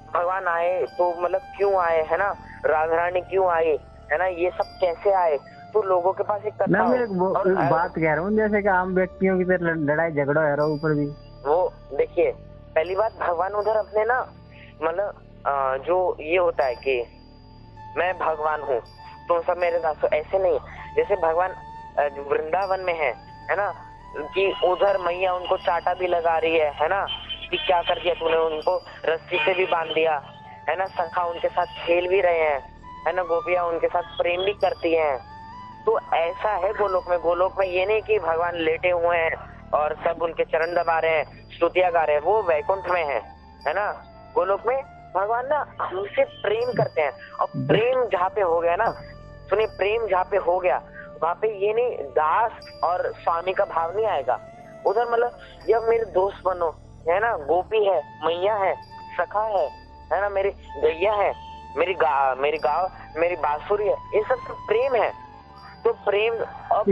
भगवान आए तो मतलब क्यों आए, है ना, राधा रानी क्यों आई, है ना, ये सब कैसे आए, तो लोगों के पास एक कथा हो। मैं बात कह रहा हूँ जैसे कि आम व्यक्तियों की तरह लड़ाई झगड़ा है ऊपर भी। वो देखिए पहली बात, भगवान उधर अपने ना मतलब जो ये होता है कि मैं भगवान हूँ तुम सब मेरे दास हो, ऐसे नहीं। जैसे भगवान वृंदावन में है ना, कि उधर मैया उनको चाटा भी लगा रही है ना, कि क्या कर दिया तूने, उनको रस्सी से भी बांध दिया, है ना, सखा उनके साथ खेल भी रहे हैं, है ना, गोपियां उनके साथ प्रेम भी करती हैं। तो ऐसा है गोलोक में ये नहीं कि भगवान लेटे हुए हैं और सब उनके चरण दबा रहे हैं, स्तुतियां गा रहे हैं, वो वैकुंठ में है ना। गोलोक में भगवान ना हमसे प्रेम करते हैं, और प्रेम जहाँ पे हो गया ना, सुनिए, प्रेम जहाँ पे हो गया वहाँ पे ये नहीं दास और स्वामी का भाव नहीं आएगा उधर। मतलब जब मेरे दोस्त बनो, है ना, गोपी है, मैया है, सखा है ना, मेरी गैया है, मेरी गाँव मेरी बांसुरी है, ये सब प्रेम है। तो प्रेम अब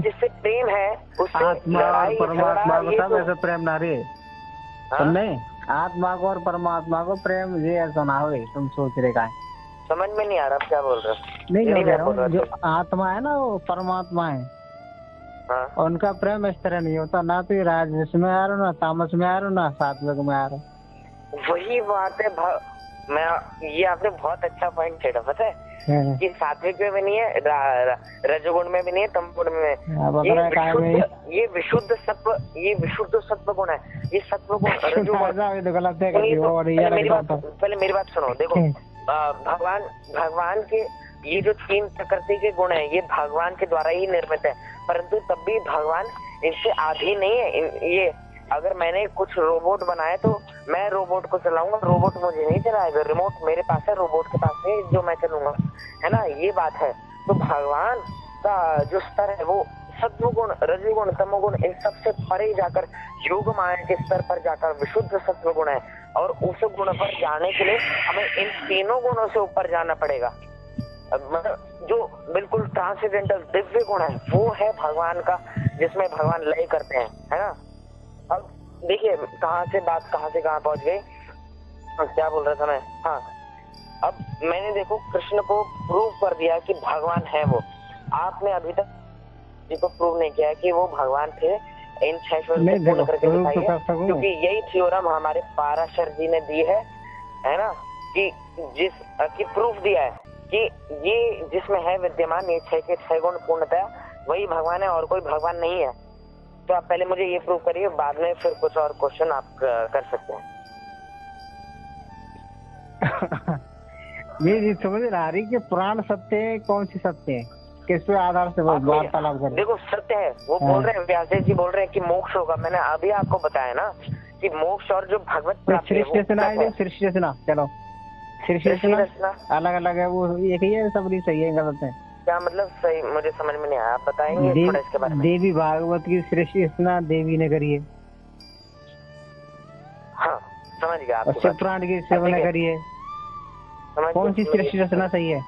जिससे प्रेम है उससे आत्मा और लड़ाई परमात्मा को ये सब तो ऐसे प्रेम ना रे तुमने, आत्मा को और परमात्मा को प्रेम ये ऐसा ना हो, तुम सोच रहे का है? समझ में नहीं आ रहा आप क्या बोल रहे हो। नहीं नहीं हो मैं रहा बोल हूँ, रहा जो था। आत्मा है ना वो परमात्मा है, हाँ और उनका प्रेम इस तरह नहीं होता, ना तो ये राजस में आ रहा हो, ना तामस में आ रहा हो, ना सात्विक में आ रहा हो। वही बात है मैं ये आपने बहुत अच्छा पॉइंट छेड़ा, पता है कि सात्विक में भी नहीं है, रजोगुण में भी नहीं है, तमोगुण में ये विशुद्ध सत्व गुण है। ये सत्व गुण गलत है पहले मेरी बात सुनो। देखो भगवान के ये जो 3 प्रकृति के गुण है ये भगवान के द्वारा ही निर्मित है, परंतु तब भी भगवान इनसे आधी नहीं है। ये अगर मैंने कुछ रोबोट बनाया तो मैं रोबोट को चलाऊंगा, रोबोट मुझे नहीं चलाएगा। रिमोट मेरे पास है, रोबोट के पास है, जो मैं चलूंगा, है ना, ये बात है। तो भगवान का जो स्तर है वो सत्वगुण, रजोगुण, तमोगुण इन सबसे परे जाकर योग माया के स्तर पर जाकर विशुद्ध सत्वगुण है, और उस गुण पर जाने के लिए हमें इन तीनों गुणों से ऊपर जाना पड़ेगा। मतलब जो बिल्कुल ट्रांसेंडेंटल दिव्य गुण है वो है भगवान का, जिसमें भगवान लय करते हैं, है ना। अब देखिए कहाँ से कहाँ पहुंच गई, क्या बोल रहा था मैं। हाँ, अब मैंने देखो कृष्ण को प्रूव कर दिया कि भगवान है वो। आपने अभी तक जी को प्रूव नहीं किया कि वो भगवान थे। इन 6 श्लोक पूर्ण करके दिखाइए, क्योंकि यही थ्योरम हमारे पाराशर जी ने दी है ना, कि की प्रूफ दिया है कि ये जिसमें है विद्यमान ये 6 के 6 गुण पूर्णतया वही भगवान है और कोई भगवान नहीं है। तो आप पहले मुझे ये प्रूव करिए, बाद में फिर कुछ और क्वेश्चन आप कर सकते हैं। ये समझ रहा रही कि पुराण सत्य है, कौन सी सत्य है, किस पे आधार से वार्तालाप करें? देखो सत्य है वो बोल रहे हैं, व्यास जी बोल रहे हैं कि मोक्ष होगा। मैंने अभी आपको बताया ना कि मोक्ष और जो भगवत प्राप्ति है वो सृष्टि रचना, चलो सृष्टि रचना अलग अलग है, वो एक ही है, सब सही है गलत है? क्या मतलब सही, मुझे समझ में नहीं आया, आप बताएंगे थोड़ा इसके बारे में। देवी भागवत की सृष्टि रचना देवी ने करी है। हाँ समझ गया। शिव पुराण की शिव ने करी है। कौन सी सृष्टि रचना सही है?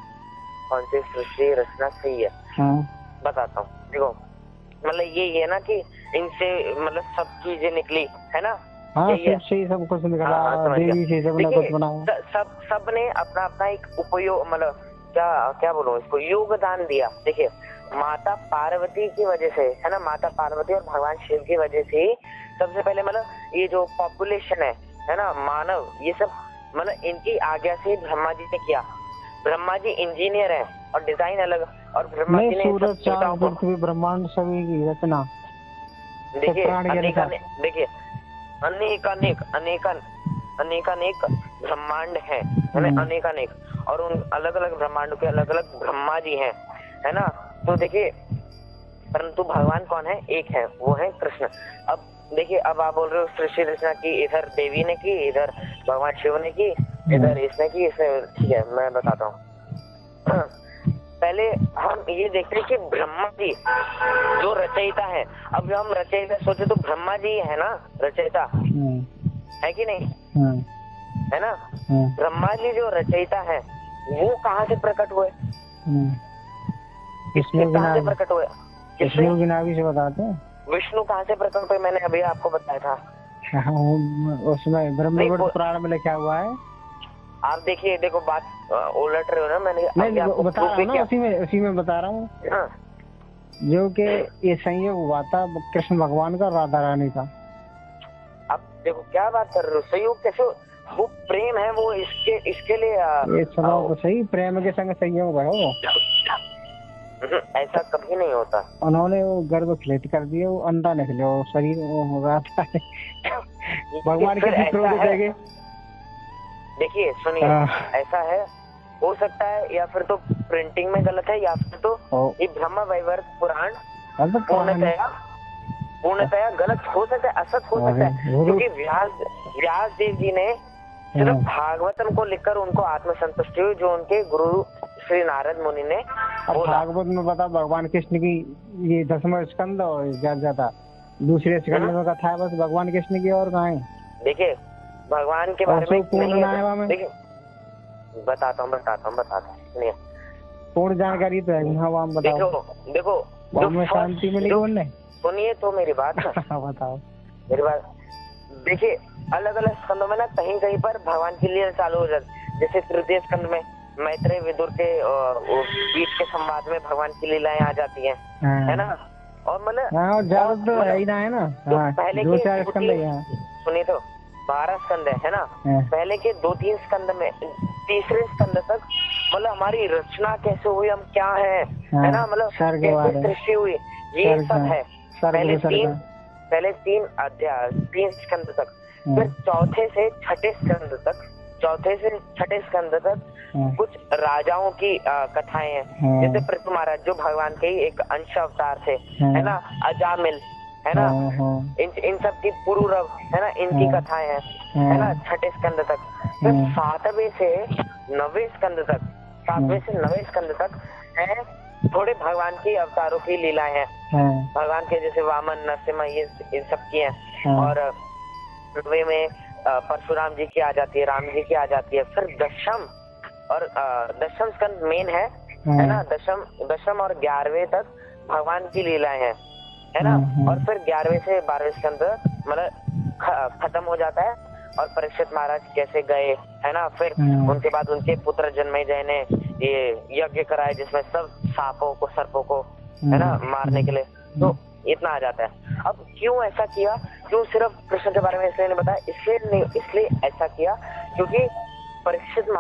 कौन सी सृष्टि रचना सही है? हाँ बताता हूँ। देखो मतलब ये है ना कि इनसे मतलब सब चीजें निकली, है ना। हाँ सब कुछ निकला, देवी से सब ने कुछ बनाया। सब ने अपना अपना एक उपयोग, मतलब क्या बोलूं इसको, योगदान दिया। देखिए माता पार्वती की वजह से, है ना, माता पार्वती और भगवान शिव की वजह से ही सबसे पहले मतलब ये जो पॉपुलेशन है ना, मानव, ये सब मतलब इनकी आज्ञा से ब्रह्मा जी ने किया। ब्रह्मा जी इंजीनियर है और डिजाइन अलग, और ब्रह्मा जी ने सूरज चांद पृथ्वी ब्रह्मांड सभी की रचना। देखिए अनेक ब्रह्मांड है ना, अनेक, और उन अलग अलग ब्रह्मांडों के अलग अलग ब्रह्मा जी हैं, है ना। तो देखिए परंतु भगवान कौन है? एक है, वो है कृष्ण। अब देखिए, अब आप बोल रहे हो सृष्टि रचना की इधर देवी ने की, इधर भगवान शिव ने की, इधर इसने की, इसने, ठीक है मैं बताता हूँ। पहले हम ये देखते हैं कि ब्रह्मा जी जो रचयिता है। अब जो हम रचयिता सोचे तो ब्रह्मा जी है ना रचयिता, है कि नहीं, है ना। ब्रह्मा जी जो रचयिता है वो कहाँ से प्रकट हुए? कहाँ से प्रकट हुए? विष्णु की नाभि से बताते हैं। विष्णु कहाँ से प्रकट हुए? मैंने अभी आपको बताया था। उसमें ब्रह्मवट पुराण में लिखा हुआ है। आप देखिए, देखो बात उलट रहे हो ना, मैंने नहीं बता रहा हूँ ना, उसी में बता रहा हूँ। हाँ। जो कि ये संयोग हुआ था कृष्ण भगवान का राधा रानी का। अब देखो क्या बात कर रहे हो, संयोग कैसे? वो प्रेम है, वो इसके लिए ये सुनो तो सही, प्रेम के संग संयोग है वो। ऐसा कभी नहीं होता। उन्होंने वो गर्भ फ्लेट कर दिया, वो अंडा निकले, वो शरीर वो हो रहा था। भगवान के प्रोग देंगे। देखिए सुनिए, ऐसा है, हो सकता है या फिर तो प्रिंटिंग में गलत है, या फिर तो ये ब्रह्म वैवर्त पुराण पूर्णतया गलत हो सकता है, असत हो सकता है, क्योंकि व्यास देव जी ने सिर्फ भागवतम को लिखकर उनको आत्मसंतुष्टि हुई, जो उनके गुरु श्री नारद मुनि ने अब बोला। भागवत में बता भगवान कृष्ण की ये 10वां स्कंद और ज्यादा दूसरे स्कंद में कथा है बस भगवान कृष्ण की, और कहाँ है? देखिए भगवान के बारे में पूर्ण नहीं नायवा है। में देखिए बताता हूँ सुनिए। पूर्ण जानकारी तो है। हाँ आप बताओ। देखो में शांति मिली बोलने। सुनिए तो मेरी बात। बताओ मेरी बात। देखिए अलग अलग स्कंदों में ना कहीं कहीं पर भगवान की लीला चालू हो जाती। जैसे तृतीय स्कंद में मैत्रेय विदुर के बीच के संवाद में भगवान की लीलाएं आ जाती हैं, है ना। और मतलब ज्यादा तो है ही ना, है ना। पहले दो के चार स्कंद है। सुनिए तो 12 स्कंद है ना। पहले के 2-3 स्कंद में तीसरे स्कंद तक मतलब हमारी रचना कैसे हुई, हम क्या है ना, मतलब कैसे सृष्टि हुई, ये सब है। पहले 3 अध्याय 3 स्कंद तक, फिर चौथे से छठे स्कंद तक कुछ राजाओं की कथाएं हैं। जैसे पृथु महाराज जो भगवान के ही एक अंश अवतार थे, है ना। अजामिल, है ना, इन सब की पुरुरव, है ना, इनकी कथाएं हैं, है ना, छठे स्कंद तक। फिर 7वें से 9वें स्कंद तक है थोड़े भगवान की अवतारों की लीलाएं हैं। भगवान के जैसे वामन, नरसिम्हा, ये इन सब की हैं। और 9वें में परशुराम जी की आ जाती है, राम जी की आ जाती है। फिर दशम स्कंद मेन है ना। दशम और 11वें तक भगवान की लीलाएं हैं, है ना। और फिर 11वें से 12वें स्कंद मतलब खत्म हो जाता है। और परीक्षित महाराज कैसे गए, है ना। फिर उनके बाद उनके पुत्र जन्मेजय ने ये यज्ञ कराए जिसमें सब सांपों को, सर्पों को, है ना, मारने के लिए। तो इतना आ जाता है। अब क्यों ऐसा किया, क्यों सिर्फ कृष्ण के बारे में इसलिए नहीं बताया, इसलिए ऐसा किया क्योंकि परीक्षित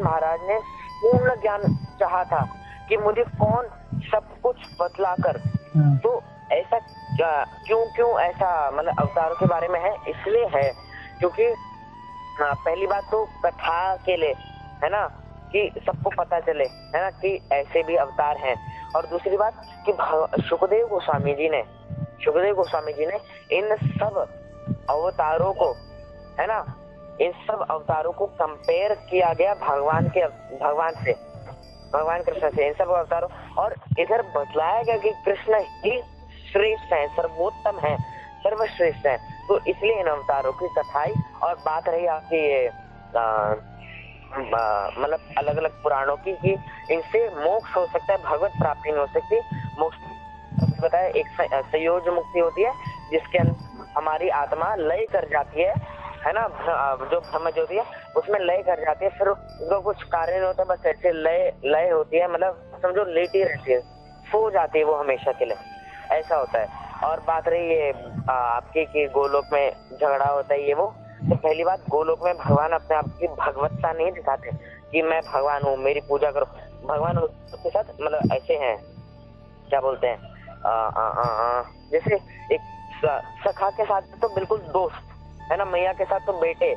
महाराज ने पूर्ण ज्ञान चाहा था कि मुझे कौन सब कुछ बतलाकर। तो ऐसा क्यों ऐसा मतलब अवतारों के बारे में है, इसलिए है क्योंकि पहली बात तो कथा के लिए, है ना, कि सबको पता चले, है ना, कि ऐसे भी अवतार हैं। और दूसरी बात कि सुखदेव गोस्वामी जी ने इन सब अवतारों को, है ना, इन सब अवतारों को कंपेयर किया गया भगवान कृष्ण से, इन सब अवतारों। और इधर बतलाया गया कि कृष्ण ही श्रेष्ठ है, सर्वोत्तम है, सर्वश्रेष्ठ है। तो इसलिए इन अवतारों की कथाई। और बात रही आपकी ये मतलब अलग अलग पुराणों की कि इनसे मोक्ष हो सकता है, भगवत प्राप्ति नहीं हो सकती। मोक्ष बताया एक संयोज मुक्ति होती है जिसके अंदर हमारी आत्मा लय कर जाती है ना, जो ब्रह्म ज्योति है उसमें लय कर जाती है। फिर उसका कुछ कार्य नहीं होता, बस ऐसे लय होती है, मतलब समझो लेटी रहती है, सो जाती है वो हमेशा के लिए, ऐसा होता है। और बात रही ये आपकी कि गोलोक में झगड़ा होता है ये वो, तो पहली बात गोलोक में भगवान अपने आप की भगवत्ता नहीं दिखाते कि मैं भगवान हूँ, मेरी पूजा करो। भगवान उसके साथ मतलब ऐसे हैं, क्या बोलते हैं, जैसे एक सखा के साथ तो बिल्कुल दोस्त, है ना, मैया के साथ तो बेटे,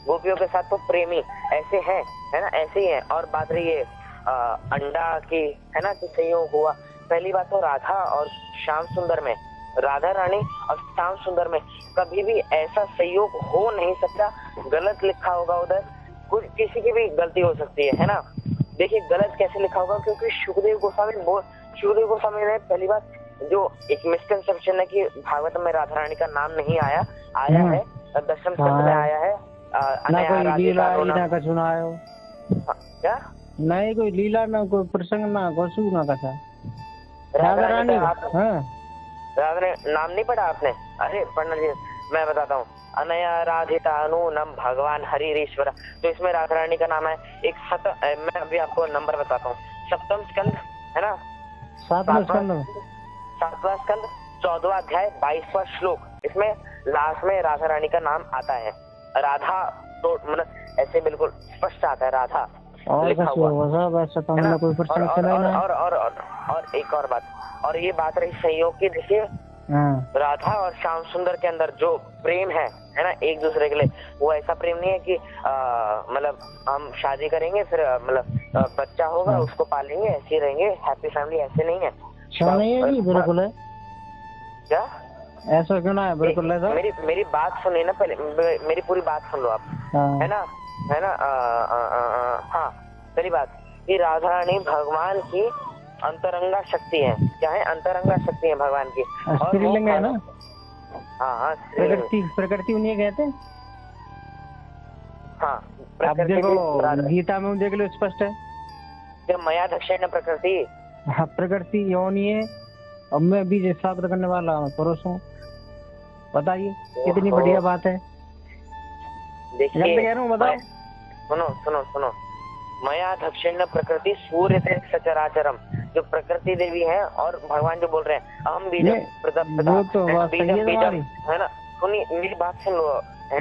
गोपियों के साथ तो प्रेमी, ऐसे हैं, है ना, ऐसे ही हैं। और बात रही है अंडा की, है ना, कि संयोग हुआ। पहली बात तो राधा और श्याम सुंदर में, राधा रानी और श्याम सुंदर में कभी भी ऐसा संयोग हो नहीं सकता। गलत लिखा होगा उधर, कुछ किसी की भी गलती हो सकती है ना। देखिए गलत कैसे लिखा होगा, क्योंकि सुखदेव गोस्वामी ने पहली बात जो एक मिसकंसेप्शन है कि भागवत में राधा रानी का नाम नहीं आया है, दशम स्कंद में आया है। क्या नहीं कोई लीला ना कोई प्रसंग ना घोषु ना कथा राधा रानी। राधा नाम नहीं पढ़ा आपने? अरे पढ़ना चाहिए, मैं बताता हूँ। अनया राधिता नम भगवान हरिश्वर, तो इसमें राधा रानी का नाम है। एक मैं अभी आपको नंबर बताता हूँ। 7वां स्कंद है ना, 7वां स्कंद 14वां अध्याय 22वां श्लोक, इसमें लास्ट में राधा रानी का नाम आता है। राधा तो मतलब ऐसे बिल्कुल स्पष्ट आता है, राधा लिखा हुआ। और एक और बात, और ये बात रही संयोग की। देखिए राधा और श्याम सुंदर के अंदर जो प्रेम है ना, एक दूसरे के लिए, वो ऐसा प्रेम नहीं है कि मतलब हम शादी करेंगे फिर मतलब बच्चा होगा उसको पालेंगे ऐसे रहेंगे हैप्पी फैमिली, ऐसे नहीं है। नहीं है जी, बिल्कुल है। क्या ऐसा क्यों ना है? बिल्कुल है। मेरी बात सुनिए ना, पहले मेरी पूरी बात सुन लो आप, है ना। हाँ पहली बात कि राधा रानी भगवान की अंतरंगा शक्ति है। क्या है? अंतरंगा शक्ति है भगवान की। और वो स्त्रीलिंग है ना? हाँ प्रकृति उन्हें कहते हैं। हाँ, अब प्रकृति देखो भी गीता में देख लो, स्पष्ट है। जो मया दक्षिण प्रकृति, हाँ, प्रकृति योनि है और मैं बीज स्थापित करने वाला हूँ, पुरुष हूँ। बताइए कितनी ओहो। बढ़िया बात है। देखिए गलत कह रहा हूँ? बताओ। सुनो सुनो सुनो, मया दक्षिण प्रकृति सूर्य से सचराचरम, जो प्रकृति देवी है और भगवान जो बोल रहे हैं अहम बीजम वो तो बात सही है तुम्हारी। है ना? सुनिए मेरी बात सुन लो।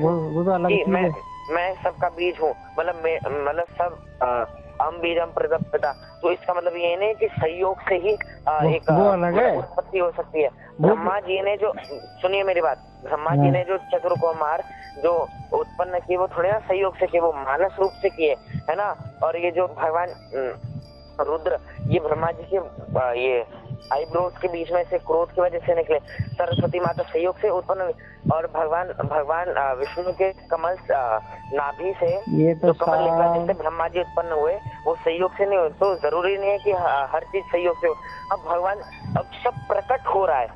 वो तो अलग कि चीज है। मैं सबका बीज हूँ, मतलब सब अहम बीजम प्रदप्ता। तो इसका मतलब ये नहीं कि सहयोग से ही एक वो अलग है। उत्पत्ति हो सकती है। ब्रह्मा जी ने जो, सुनिए मेरी बात, ब्रह्मा जी ने जो चतुर्कुमार जो उत्पन्न किए वो थोड़े ना सहयोग से किए, वो मानस रूप से किए, है ना? और ये जो भगवान रुद्र, ये ब्रह्मा जी के ये आईब्रोज के बीच में से क्रोध की वजह से निकले। सरस्वती माता सहयोग से उत्पन्न हुई और भगवान विष्णु के कमल नाभि से ये तो जो कमल निकला जिससे ब्रह्मा जी उत्पन्न हुए, वो सहयोग से नहीं हुए। तो जरूरी नहीं है कि हर चीज सहयोग से हो। अब भगवान अब सब प्रकट हो रहा है।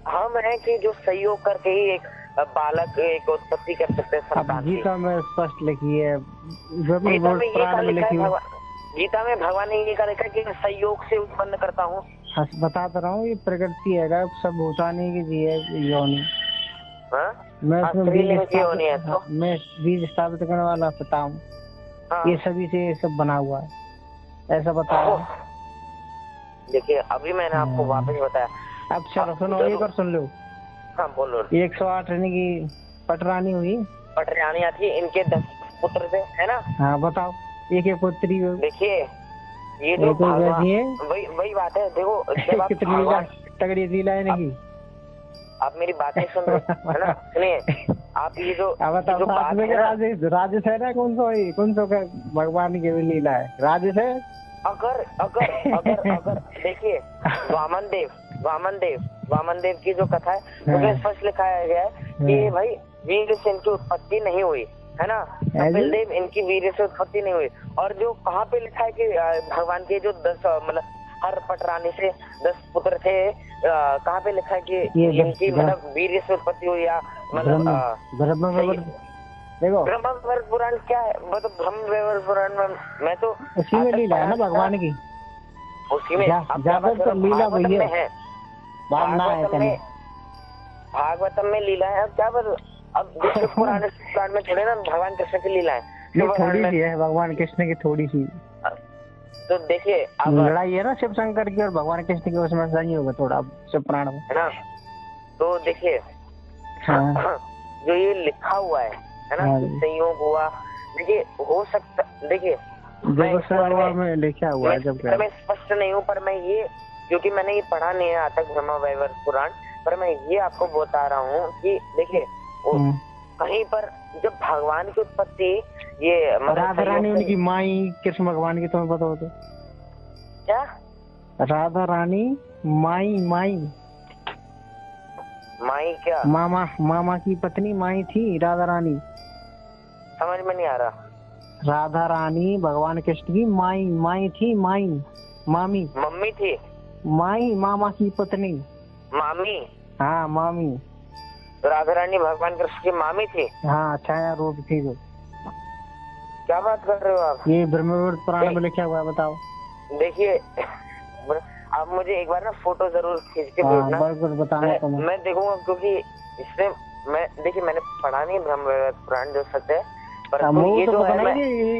हम है कि जो सहयोग करके ही एक बालक एक उत्पत्ति कर सकते हैं संतान की। गीता में स्पष्ट लिखी है, गीता में ये लिखा है, गीता में भगवान ने ये लिखा है कि मैं सहयोग से उत्पन्न करता हूँ। हाँ, बता तो रहा हूँ, ये प्रकृति है, सब भूतानी की जी है योनि। मैं उसमें बीज स्थापित करने वाला पिता हूँ। ये सभी से ये सब बना हुआ है, ऐसा बताया। देखिए अभी मैंने आपको वापस बताया। अब चलो सुनो, एक और सुन लो। हाँ बोलो। 108 रानी की पटरानी हुई। पटरानियां थी, इनके 10 पुत्र थे, है ना? हाँ बताओ, एक एक पुत्री। देखिए ये जो वही बात है। देखो कितनी तगड़ी लीला है नहीं। आप मेरी बातें सुन रहे है ना? सुनिए आप ये जो बात में राजेश है ना, कौन सा भगवान की लीला है, राजेश है। अगर अगर अगर अगर देखिए वामन देव की जो कथा है उसमें स्पष्ट लिखाया गया है कि भाई वीर से इनकी उत्पत्ति नहीं हुई, है ना? कपिल देव इनकी वीर से उत्पत्ति नहीं हुई। और जो कहाँ पे लिखा है कि भगवान के जो 10 मतलब हर पटरानी से 10 पुत्र थे, कहाँ पे लिखा है कि इनकी मतलब वीर से उत्पत्ति हुई या मतलब ब्रह्मवैवर्त पुराण क्या है? मतलब ब्रह्मवैवर्त पुराण में मैं तो उसी में लीला है ना भगवान की, उसी में तो लीला वही है। भागवतम में लीला है। अब क्या बता, अब पुराण में थोड़े ना भगवान कृष्ण की लीला है, थोड़ी सी है भगवान कृष्ण की, थोड़ी सी। तो देखिए अब लड़ाई है ना शिव शंकर की और भगवान कृष्ण की, उसमें सही होगा थोड़ा शिव पुराण में, है ना? तो देखिए जो ये लिखा हुआ है ना, संयोग हुआ। देखिए हो सकता, देखिए मैं लिखा हुआ है जब मैं स्पष्ट नहीं हूँ, पर मैं ये क्योंकि मैंने ये पढ़ा नहीं है आज तक ब्रह्मवैवर्त पुराण, पर मैं ये आपको बता रहा हूँ कि देखिए कहीं पर जब भगवान की उत्पत्ति ये राधा रानी उनकी माई कृष्ण भगवान की, तुम्हें पता हो तो? क्या राधा रानी माई क्या? मामा की पत्नी माई थी राधा रानी। समझ में नहीं आ रहा। राधा रानी भगवान कृष्ण की माई थी, मामी मम्मी थी, मामा की पत्नी मामी। हाँ मामी। राधा रानी भगवान कृष्ण की मामी थी। हाँ, छाया रूप थी वो। क्या बात कर रहे हो आप? ये ब्रह्मवैवर्त पुराण में लिखा हुआ है, बताओ। देखिए आप मुझे एक बार ना फोटो जरूर खींच के भेजना। बताना तो मैं देखूंगा, क्योंकि इसमें मैं देखिए मैंने पढ़ा नहीं ब्रह्मवैवर्त पुराण जो सच है, पर ये जो है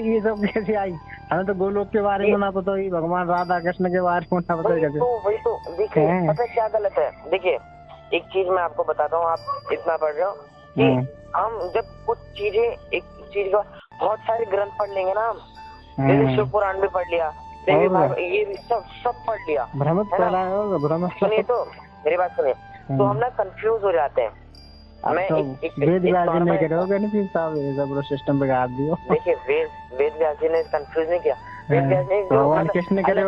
ये सब कैसे आई? हमें तो गोलोक के बारे में ना पता, ही भगवान राधा कृष्ण के बारे में ना पता। वही तो देखिए पता क्या गलत है। देखिए एक चीज मैं आपको बताता हूँ, आप इतना पढ़ रहे हो कि हम जब कुछ चीजें एक चीज का बहुत सारे ग्रंथ पढ़ लेंगे ना, हम शिव पुराण भी पढ़ लिया, ये भी सब पढ़ लिया, सुनिए तो मेरी बात सुनिए, तो हम ना कंफ्यूज हो जाते हैं। मैं वेद व्यास जी ने करोगे ना फिर साहब सिस्टम बिगाड़ दियो। देखिए वेद व्यास जी ने कंफ्यूज नहीं किया। वेद व्यास ने भगवान कृष्ण ने करे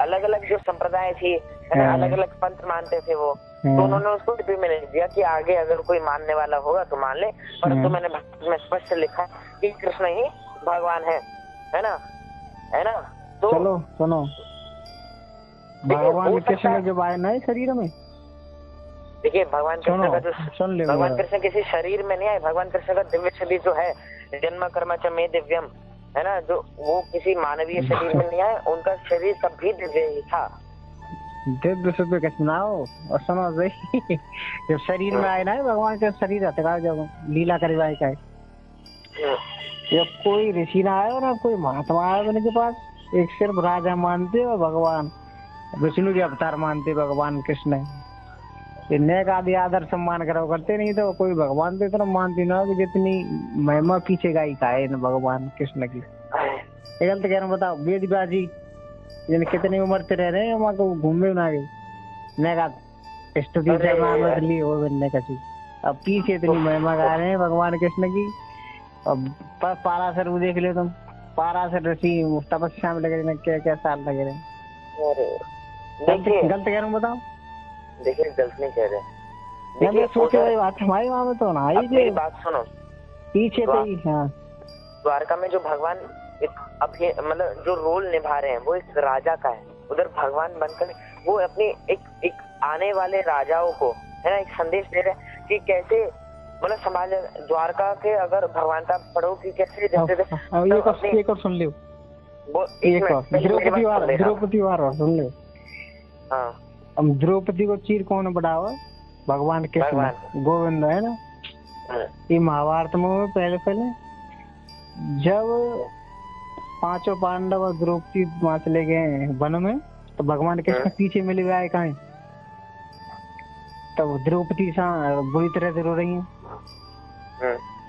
अलग अलग जो संप्रदाय थी, अलग अलग पंथ मानते थे वो, तो उन्होंने उसको लिपि में लिख दिया कि आगे अगर कोई मानने वाला होगा तो मान ले, परंतु मैंने स्पष्ट लिखा कि कृष्ण ही भगवान है ना? है ना। तो चलो सुनो, भगवान कृष्ण जब आए ना शरीर में, देखिए भगवान कृष्ण का जो भगवान कृष्ण किसी शरीर में नहीं आए, भगवान कृष्ण का दिव्य शरीर जो है, जन्म कर्म च मे दिव्यम, है ना, जो वो किसी मानवीय शरीर में नहीं आए, उनका शरीर तब भी दिव्य ही था। दिव्य से कैसे सुनाओ और सुनो सही। जब शरीर में आए ना भगवान का शरीर हटका, जब लीला करवाए का, जब कोई ऋषि ना आया ना कोई महात्मा आया उनके पास, एक सिर्फ राजा मानते और भगवान विष्णु के अवतार मानते भगवान कृष्ण, नेक आदि आदर सम्मान करो करते, नहीं तो कोई भगवान तो इतना मानती ना कि जितनी महिमा पीछे गाई का है भगवान कृष्ण की। गलत कह रहा हूँ, बताओ वेद व्यास जी कितनी उम्र से रह रहे हैं वहाँ को घूमे ना गए, नेक स्तुति लिए हो बनने का चीज, अब पीछे इतनी महिमा गा रहे हैं भगवान कृष्ण की। अब पाराशर देख ले तुम, पाराशर ऋषि तपस्या में लगे क्या क्या साल लगे रहे। गलत कह रहा हूँ, बताओ। देखिए गलत नहीं कह रहे, देखिए सोचे वाली बात हमारी वहाँ में तो ना आई, मेरी बात सुनो, पीछे तो ही। हाँ, द्वारका में जो भगवान अब ये मतलब जो रोल निभा रहे हैं वो एक राजा का है, उधर भगवान बनकर वो अपनी एक आने वाले राजाओं को, है ना, एक संदेश दे रहे हैं कि कैसे मतलब समाज द्वारका के अगर भगवान का पढ़ो कि कैसे जैसे एक और सुन लो, वो द्रौपदी वार सुन लो। हाँ, अब द्रौपदी को चीर कौन बढ़ावा? भगवान कृष्ण गोविंद, है ना। ये महाभारत में पहले जब पांचों पांडव और द्रौपदी वहां चले गए वन में, तो भगवान कृष्ण पीछे मिले हुए आए कहाँ, तब द्रौपदी बुरी तरह से रो रही है,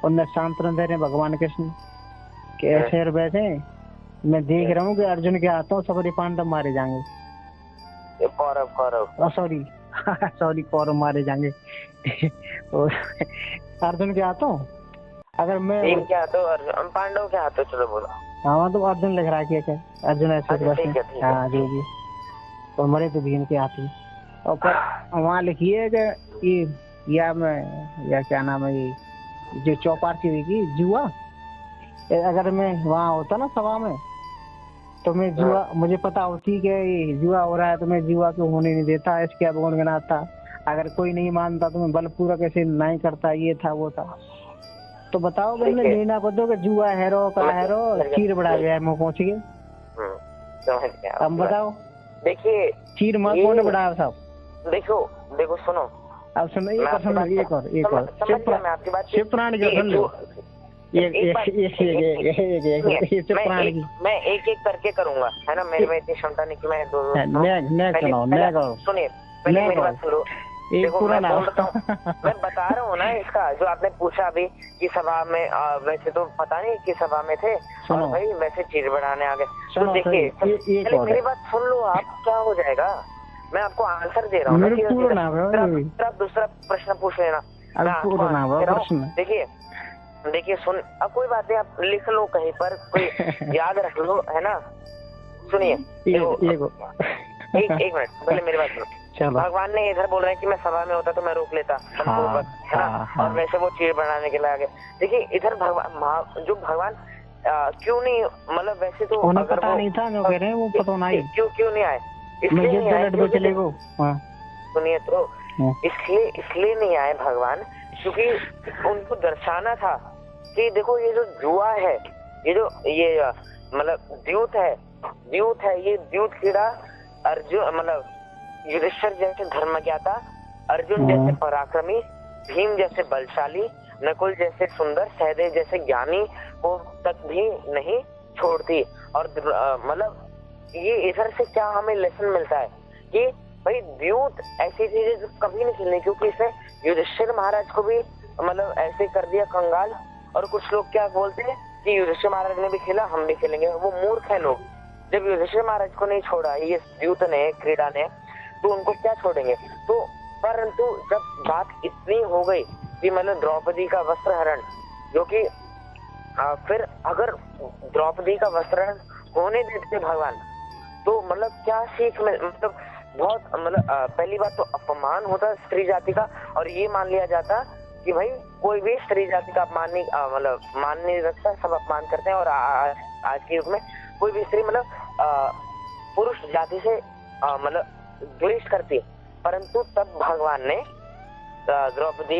उनने सांत्वना दे रहे भगवान कृष्ण कि ऐसे और वैसे मैं देख रहा हूँ कि अर्जुन के हाथों सबरी पांडव मारे जाएंगे, सॉरी कौरव मारे जाएंगे। अर्जुन के हाथों, अगर मैं के हाथों पांडव के हाथों, चलो बोलो। हाँ तो अर्जुन लिख रहा है क्या, अर्जुन ऐसे। हाँ जो भी, और मरे तो भीम के हाथ में, और पर वहाँ लिखिए कि या क्या नाम है ये जो चौपार्ची हुई की जुआ, अगर मैं वहाँ होता ना सभा में तो मैं जुआ, मुझे पता होती कि जुआ हो रहा है तो मैं जुआ क्यों होने नहीं देता, इसके अवगुण गिनाता, अगर कोई नहीं मानता तो मैं बलपूर्वक ऐसे नहीं करता, ये था वो था। तो बताओ मैंने लेना पड़ो कि जुआ हैरो का हैरो चीर बढ़ा गया है, मुँह पहुँच गए। अब बताओ, देखिए चीर मुँह कौन बढ़ाया साहब? देखो सुनो, अब सुनो एक और शिव प्राणी का सुन लो, मैं एक एक करके करूंगा, है ना, मेरे में इतनी क्षमता नहीं कि मैं दो सुनिए पहले मेरी बात सुनो। देखो मैं बोल रहा हूँ, मैं बता रहा हूँ ना, इसका जो आपने पूछा अभी कि सभा में वैसे तो पता नहीं कि सभा में थे और भाई वैसे चीर बढ़ाने आ गए, तो देखिए मेरी बात सुन लो, आप क्या हो जाएगा, मैं आपको आंसर दे रहा हूँ, आप दूसरा प्रश्न पूछ लेना। देखिए सुन, अब कोई बात नहीं, आप लिख लो कहीं पर, कोई याद रख लो, है ना। सुनिए एक मिनट पहले मेरी बात सुनो। भगवान ने इधर बोल रहे हैं कि मैं सभा में होता तो मैं रोक लेता, है ना, और वैसे वो चीर बनाने के लिए आगे। देखिए इधर भगवान जो भगवान क्यों नहीं, मतलब वैसे तो उन्हें पता नहीं था जो कह रहे हैं, वो पता नहीं क्यों नहीं आए, सुनिए तो इसलिए नहीं आए भगवान, क्योंकि उनको दर्शाना था कि देखो ये जो जुआ है, ये मतलब द्यूत है, ये द्यूत कीड़ा अर्जुन मतलब युधिष्ठिर जैसे धर्मज्ञाता, अर्जुन जैसे पराक्रमी, भीम जैसे बलशाली, नकुल जैसे सुंदर, सहदेव जैसे ज्ञानी को तक भी नहीं छोड़ती। और मतलब ये इधर से क्या हमें लेसन मिलता है कि भाई द्यूत ऐसी चीजें कभी नहीं खेलनी, क्योंकि इसने युधिष्ठिर महाराज को भी मतलब ऐसे कर दिया कंगाल। और कुछ लोग क्या बोलते हैं कि युधिष्ठिर महाराज ने भी खेला, हम भी खेलेंगे, वो मूर्ख है लोग। जब युधिष्ठिर महाराज को नहीं छोड़ा ये द्यूत ने, क्रीड़ा ने, तो उनको क्या छोड़ेंगे। तो परंतु जब बात इतनी हो गई कि मतलब द्रौपदी का वस्त्र हरण, जो कि फिर अगर द्रौपदी का वस्त्र हरण होने देते भगवान, तो मतलब क्या सीख में, मतलब बहुत मतलब पहली बात तो अपमान होता स्त्री जाति का, और ये मान लिया जाता कि भाई कोई भी स्त्री जाति का अपमान नहीं, मतलब मान नहीं रखता, सब अपमान करते हैं। और आज के युग में कोई भी स्त्री मतलब पुरुष जाति से मतलब द्वेष करती है, परंतु तब भगवान ने द्रौपदी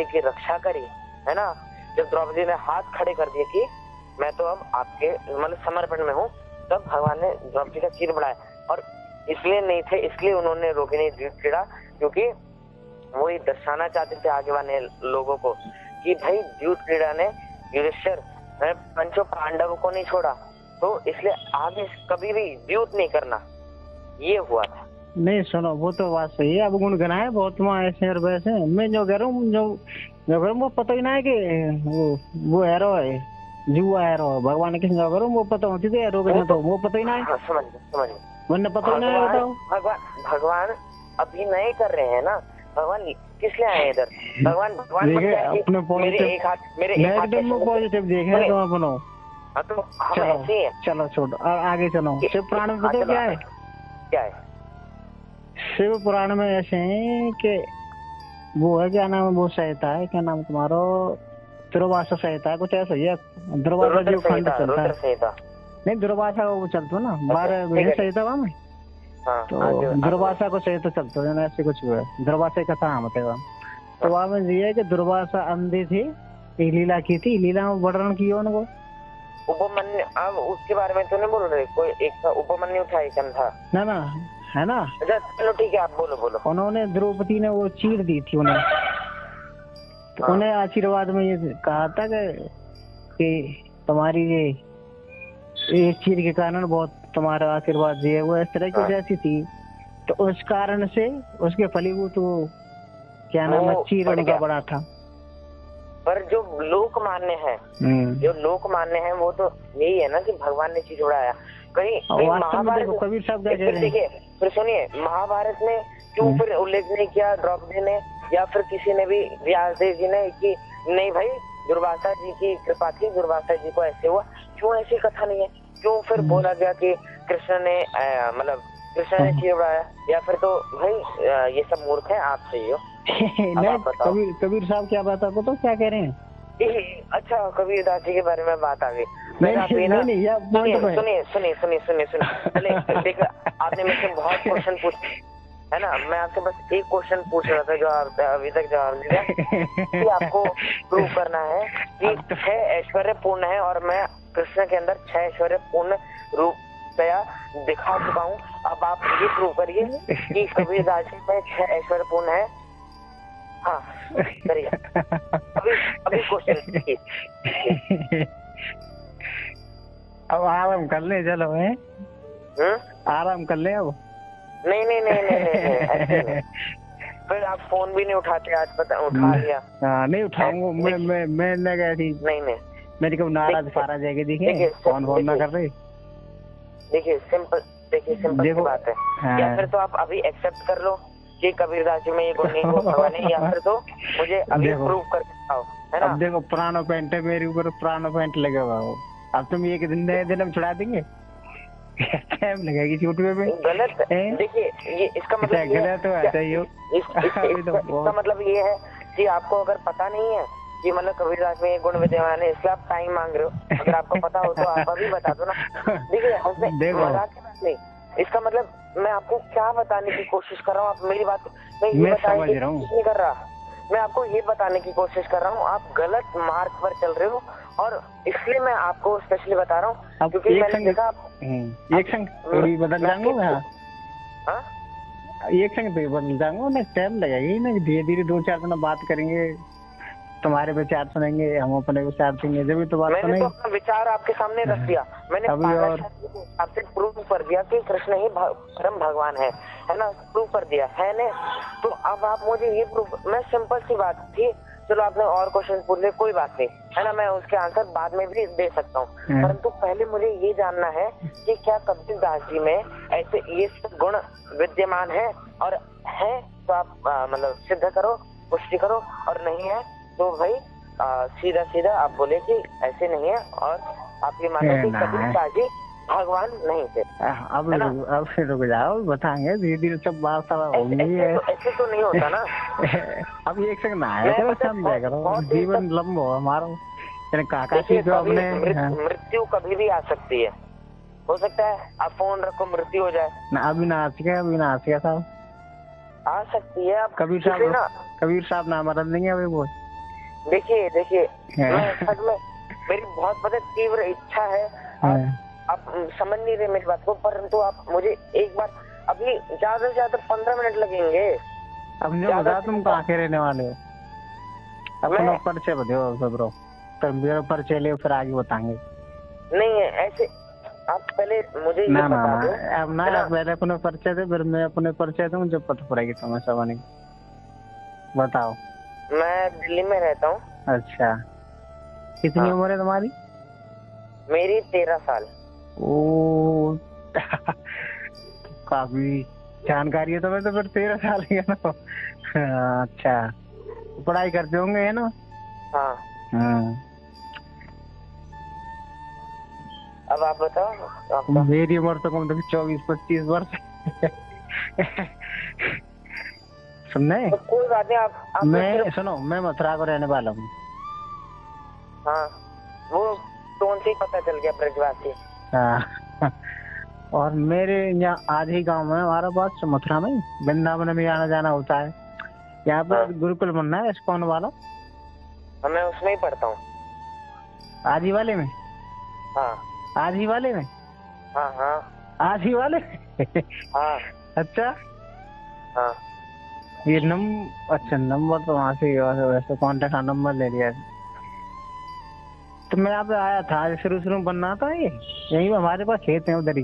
की रक्षा करी, है ना। जब द्रौपदी ने हाथ खड़े कर दिए कि मैं तो अब आपके मतलब समर्पण में हूँ, तब भगवान ने द्रौपदी का चीर बढ़ाया। और इसलिए नहीं थे, इसलिए उन्होंने रोकी नहीं द्यूत क्रीड़ा, क्योंकि वो ये दर्शाना चाहते थे आगे वाले लोगों को कि भाई द्यूत क्रीड़ा ने युधिष्ठिर पंचों पांडवों को नहीं छोड़ा, तो इसलिए आगे कभी भी द्यूत नहीं करना, ये हुआ था। नहीं सुनो, वो तो बात सही है। अब गुनगुनाए बहुत वहाँ ऐसे और वैसे, मैं जो कह रहा हूँ जो कह रहा हूँ वो पता ही ना है कि वो एरो है, जुआ एरो है। भगवान ने किसी जो कह रहा हूँ वो पता होती थी एरो के, तो वो पता ही ना है। समझ वरना पता ही ना है। बताओ, भगवान अभिनय कर रहे हैं ना, भगवान किस लिए आए इधर? भगवान अपने पॉजिटिव देखे तो अपनो। तो हम ऐसे ही हैं। चलो छोड़ो, आगे चलो। शिव पुराण में पता क्या है? क्या है शिव पुराण में? ऐसे है कि वो है, क्या नाम है वो संहिता है, क्या नाम तुम्हारा, दुर्वासा संहिता है कुछ ऐसा ही है। दुर्वासा जो खंड चलता है, नहीं दुर्वासा वो चलता ना 12 संहिता वहाँ में, तो दुर्वासा को संहिता चलता है ऐसे कुछ हुआ है। दुर्वासा की कथा हम है, तो वहाँ में ये है कि दुर्वासा अंधे थे, एक लीला की थी, लीला में वर्णन किया उनको उपमन्यु। अब उसके बारे में तो नहीं बोल रहे, कोई एक था उपमन्यु था, एक था ना, है ना। अच्छा चलो ठीक है, आप बोलो। उन्होंने द्रौपदी ने वो चीर दी थी उन्हें, तो उन्हें आशीर्वाद में ये कहा था कि तुम्हारी ये चीर के कारण बहुत तुम्हारा आशीर्वाद दिए, वो इस तरह की जैसी थी, तो उस कारण से उसके फलीभूत वो क्या नाम है चीर उनका बड़ा था। पर जो लोक मान्य है, वो तो यही है ना कि भगवान ने चीज उड़ाया। कहीं महाभारत, कबीर साहब देखिए फिर सुनिए, महाभारत में क्यों फिर उल्लेख नहीं किया द्रौपदी ने या फिर किसी ने भी, व्यासदेव जी ने, कि नहीं भाई दुर्वासा जी की कृपा थी, दुर्वासा जी को ऐसे हुआ, क्यों ऐसी कथा नहीं है? क्यों फिर बोला गया कि कृष्ण ने मतलब कृष्ण ने चीर उड़ाया? या फिर तो भाई ये सब मूर्ख है, आप सही हो। कबीर साहब क्या बात, आपको तो क्या कह रहे हैं? अच्छा कबीर दास जी के बारे में बात आ गई। नहीं, देखो आपने मुझसे बहुत क्वेश्चन पूछे है ना, मैं आपसे बस एक क्वेश्चन पूछ रहा था जो आप अभी तक जवाब नहीं दिया कि आपको प्रूव करना है कि 6 ऐश्वर्य पूर्ण है, और मैं कृष्ण के अंदर 6 ऐश्वर्य पूर्ण रूप दिखा चुका हूँ। अब आप ये प्रूव करिए कि कबीर दास जी में 6 ऐश्वर्य पूर्ण है। हाँ करिए, अभी क्वेश्चन। अब आराम कर ले, चलो है आराम कर ले अब। नहीं फिर आप फोन भी नहीं उठाते, आज पता उठा लिया। नहीं उठाऊंगा मैं नहीं मेरी कब नाराज फारा जाएगी। देखिए फोन ना कर रही। देखिए सिंपल सी बात है, या फिर तो आप अभी एक्सेप्ट कर लो कि कबीरदास जी में ये गुण नहीं हो भगवान है, या फिर तो मुझे अभी प्रूव करके दिखाओ, है ना। अब देखो पुराना पैंट है मेरे ऊपर, पुराना पैंट लगा हुआ हो, अब तुम एक दिन नए दिन हम छुड़ा देंगे? टाइम लगेगी छूटने में। गलत देखिए, ये इसका मतलब गलत इसका मतलब ये है कि आपको अगर पता नहीं है कि मतलब कबीरदास में ये गुण विद्यमान है, इसलिए आप टाइम मांग रहे हो। अगर आपको पता हो तो आप अभी बता दो ना। देखिए मजाक की बात नहीं, इसका मतलब मैं आपको क्या बताने की कोशिश कर रहा हूँ, आप मेरी बात मैं बताने की कोशिश नहीं कर रहा, मैं आपको ये बताने की कोशिश कर रहा हूँ आप गलत मार्ग पर चल रहे हो, और इसलिए मैं आपको स्पेशली बता रहा हूँ क्योंकि मैंने देखा एक संग थोड़ी बदल जाऊंगा। एक संग तो बदल जाऊंगा ना, टाइम लगेगी ना, धीरे धीरे 2-4 दिन बात करेंगे, तुम्हारे विचार सुनेंगे, हम अपने विचार देंगे, जब भी तो बात सुनेंगे। मैंने तो अपना विचार आपके सामने रख दिया, मैंने आपसे प्रूव कर दिया कि कृष्ण ही परम भगवान है ना, प्रूव कर दिया है ना। तो अब आप मुझे ये प्रूव, मैं सिंपल सी बात थी, चलो आपने और क्वेश्चन पूछ लिया, कोई बात नहीं है ना, मैं उसके आंसर बाद में भी दे सकता हूँ, परंतु पहले मुझे ये जानना है कि क्या कबीरदास जी में ऐसे ये गुण विद्यमान है, और है तो आप मतलब सिद्ध करो, पुष्टि करो, और नहीं है तो भाई सीधा आप बोले कि ऐसे नहीं है, और आप ये मानो कि कबीरदास जी भगवान नहीं थे। अब रुक जाओ, बताएंगे धीरे धीरे सब बात होगी। ऐसे तो नहीं होता ना। अब एक सेकंड ना है, जीवन लंबा हो हमारा, काका की जो अपने मृत्यु कभी भी आ सकती है, हो सकता है आप फोन रखो मृत्यु हो जाए ना। अविनाश क्या साहब आ सकती है। आप कबीर साहब नाम रख देंगे अभी वो। देखिए मैं सच में मेरी बहुत बड़ी तीव्र इच्छा है, आप समझ नहीं रहे मेरी बात को, परंतु आप मुझे एक बार अभी ज्यादा से ज्यादा 15 मिनट लगेंगे। अब मुझे बता तुम कहाँ के रहने वाले हो, अपना परिचय बताओ ब्रो, मेरा परिचय ले फिर आगे बताएंगे। नहीं है ऐसे, आप पहले मुझे ना अब ना आप पहले अपने परिचय दे, फिर मैं अपने परिचय दूँ, जब पता पड़ेगी तुम्हें सब नहीं। बताओ। मैं दिल्ली में रहता हूँ। अच्छा, कितनी उम्र है तुम्हारी? मेरी 13 साल। ओ काफी जानकारी है तुम्हें तो, फिर 13 साल ही है ना। अच्छा, पढ़ाई करते होंगे है ना? हाँ। अब आप बताओ। मेरी उम्र तो कम से कम 24-25 वर्ष। सुनने तो कोई बात नहीं, आप मैं सुनो, मैं मथुरा को रहने वाला हूँ। हाँ, वो टोन से ही पता चल गया, ब्रजवासी। हाँ, और मेरे यहाँ आज ही गांव में हमारा पास मथुरा में वृंदावन में आना जाना होता है। यहाँ पर गुरुकुल बनना है इस्कॉन वाला। मैं उसमें ही पढ़ता हूँ। आज ही वाले में? हाँ। आज ही वाले में? हाँ। आज ही वाले? हाँ। अच्छा। हाँ। ये अच्छा नंबर तो वहाँ से वैसे कॉन्टेक्ट नंबर ले लिया। तो मैं यहाँ पे आया था, शुरू में बनना था, ये यही हमारे पास खेत है उधर ही।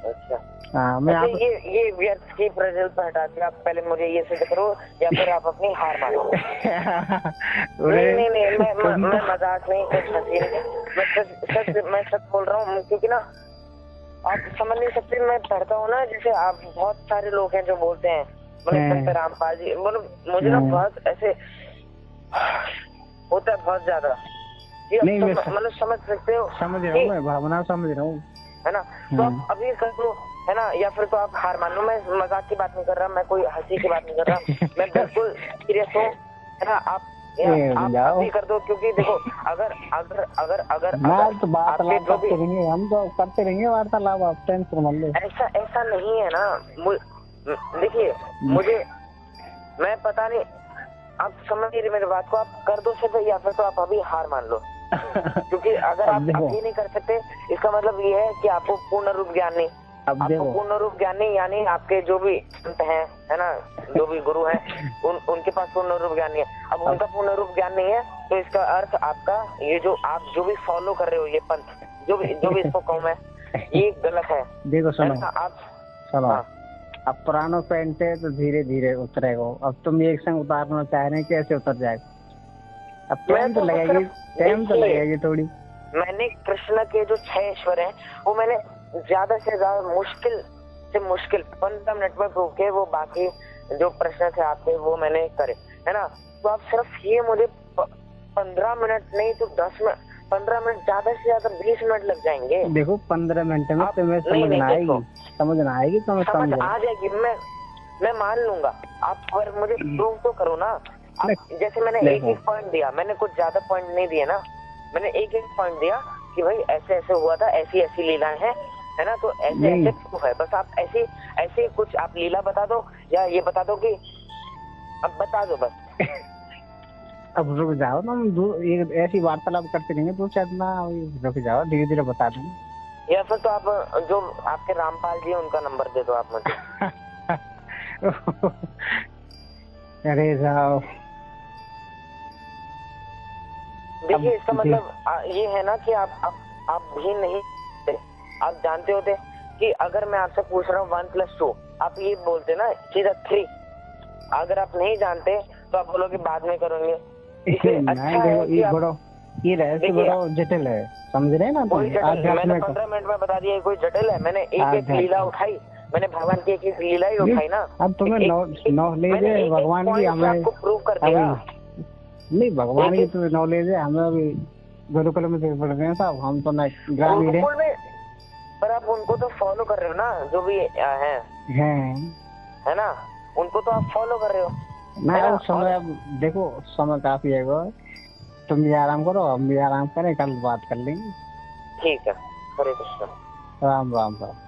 अच्छा। हाँ, मैं ये व्यर्थ की प्रज्वल पर हटा के आप पहले मुझे ये सिद्ध करो, या फिर आप अपनी हार मानो। नहीं, मैं मजाक नहीं, कुछ हंसी नहीं, मैं सच बोल रहा हूँ, क्योंकि ना आप समझ नहीं सकते, मैं पढ़ता हूँ ना, जैसे आप बहुत सारे लोग हैं जो बोलते हैं, मतलब रामपाल जी, मुझे ना बहुत ऐसे होता है, बहुत ज्यादा। नहीं, मतलब समझ सकते हो? समझ रहा हूँ, मैं भावना समझ रहा हूँ, है ना? तो आप अभी कर दो, है ना, या फिर तो आप हार मान लो। मैं मजाक की बात नहीं कर रहा, मैं कोई हंसी की बात नहीं कर रहा, मैं बिल्कुल सीरियस हूँ, है ना? आप अभी कर दो, क्योंकि देखो अगर हम तो करते रहेंगे वार्तालाप, आप टेंशन मत लो। ऐसा नहीं है ना। देखिए मुझे, मैं पता नहीं, आप समझ नहीं रहे मेरी बात को, आप कर दो सिर्फ, या फिर तो आप अभी हार मान लो। क्योंकि अगर आप अभी नहीं कर सकते, इसका मतलब ये है कि आपको पूर्ण रूप ज्ञान नहीं। आपको पूर्ण रूप ज्ञान नहीं, यानी आपके जो भी संत हैं, है ना, जो भी गुरु हैं, उनके पास पूर्ण रूप ज्ञान नहीं है। अब उनका पूर्ण रूप ज्ञान नहीं है, तो इसका अर्थ आपका ये जो आप जो भी फॉलो कर रहे हो, ये पंथ जो भी इसको कहूँ मैं, ये गलत है। देखो सुनो, आप सुनो, अब पुरानो पेंट है तो धीरे धीरे उतरेगा। अब तुम एक संग उतारना चाह रहे हैं, कैसे उतर जाएगा? अब टाइम तो लगेगी थोड़ी। मैंने कृष्ण के जो 6 ईश्वर हैं, वो मैंने ज्यादा से ज्यादा मुश्किल से मुश्किल 15 मिनट में प्रूव किए। वो बाकी जो प्रश्न थे आपके, वो मैंने करे, है ना? तो आप सिर्फ ये मुझे 15 मिनट नहीं तो 10 मिनट, 15 मिनट, ज्यादा से ज्यादा 20 मिनट लग जाएंगे। देखो 15 मिनट में तुम्हें समझ आएगी, समझ आ जाएगी, मैं मान लूंगा। आप पर मुझे प्रूव तो करो ना। जैसे मैंने एक पॉइंट दिया, मैंने कुछ ज्यादा पॉइंट नहीं दिया ना, मैंने एक पॉइंट दिया कि भाई ऐसे ऐसे हुआ था, ऐसी लीलाएं हैं, है ना, तो ऐसे प्रूफ है। बस आप ऐसे कुछ आप लीला बता दो, या ये बता दो कि अब बता दो बस। अब रुक जाओ ना, हम ऐसी वार्तालाप करते रहेंगे, 2-4 ना, रुक जाओ, धीरे धीरे बता देंगे। या फिर तो आप जो आपके रामपाल जी, उनका नंबर दे दो आप मुझे। अरे जाओ, देखिए इसका मतलब ये है ना कि आप भी नहीं, आप जानते होते कि अगर मैं आपसे पूछ रहा हूँ 1+2, आप ये बोलते ना सीधा 3। अगर आप नहीं जानते तो आप बोलोगे बाद में करेंगे। अच्छा है कि ये रहस्य बड़ा जटिल है, समझ रहे हैं ना? मैंने 15 मिनट में बता दिया, कोई जटिल है? मैंने एक लीला उठाई, मैंने भगवान की एक लीला ही उठाई ना। अब तुम्हें नॉलेज है भगवान की, हमें आपको प्रूव कर दिया। नहीं, भगवान की तो नॉलेज है, हमें अभी गुरुकुल में पढ़ रहे हैं साहब, हम तो ग्रामीण है। पर आप उनको तो फॉलो कर रहे हो ना, जो भी है ना, उनको तो आप फॉलो कर रहे हो ना। समय अब देखो, समय काफी है, तुम भी आराम करो, हम भी आराम करें, कल बात कर लेंगे। ठीक है। हरे कृष्ण। राम राम राम।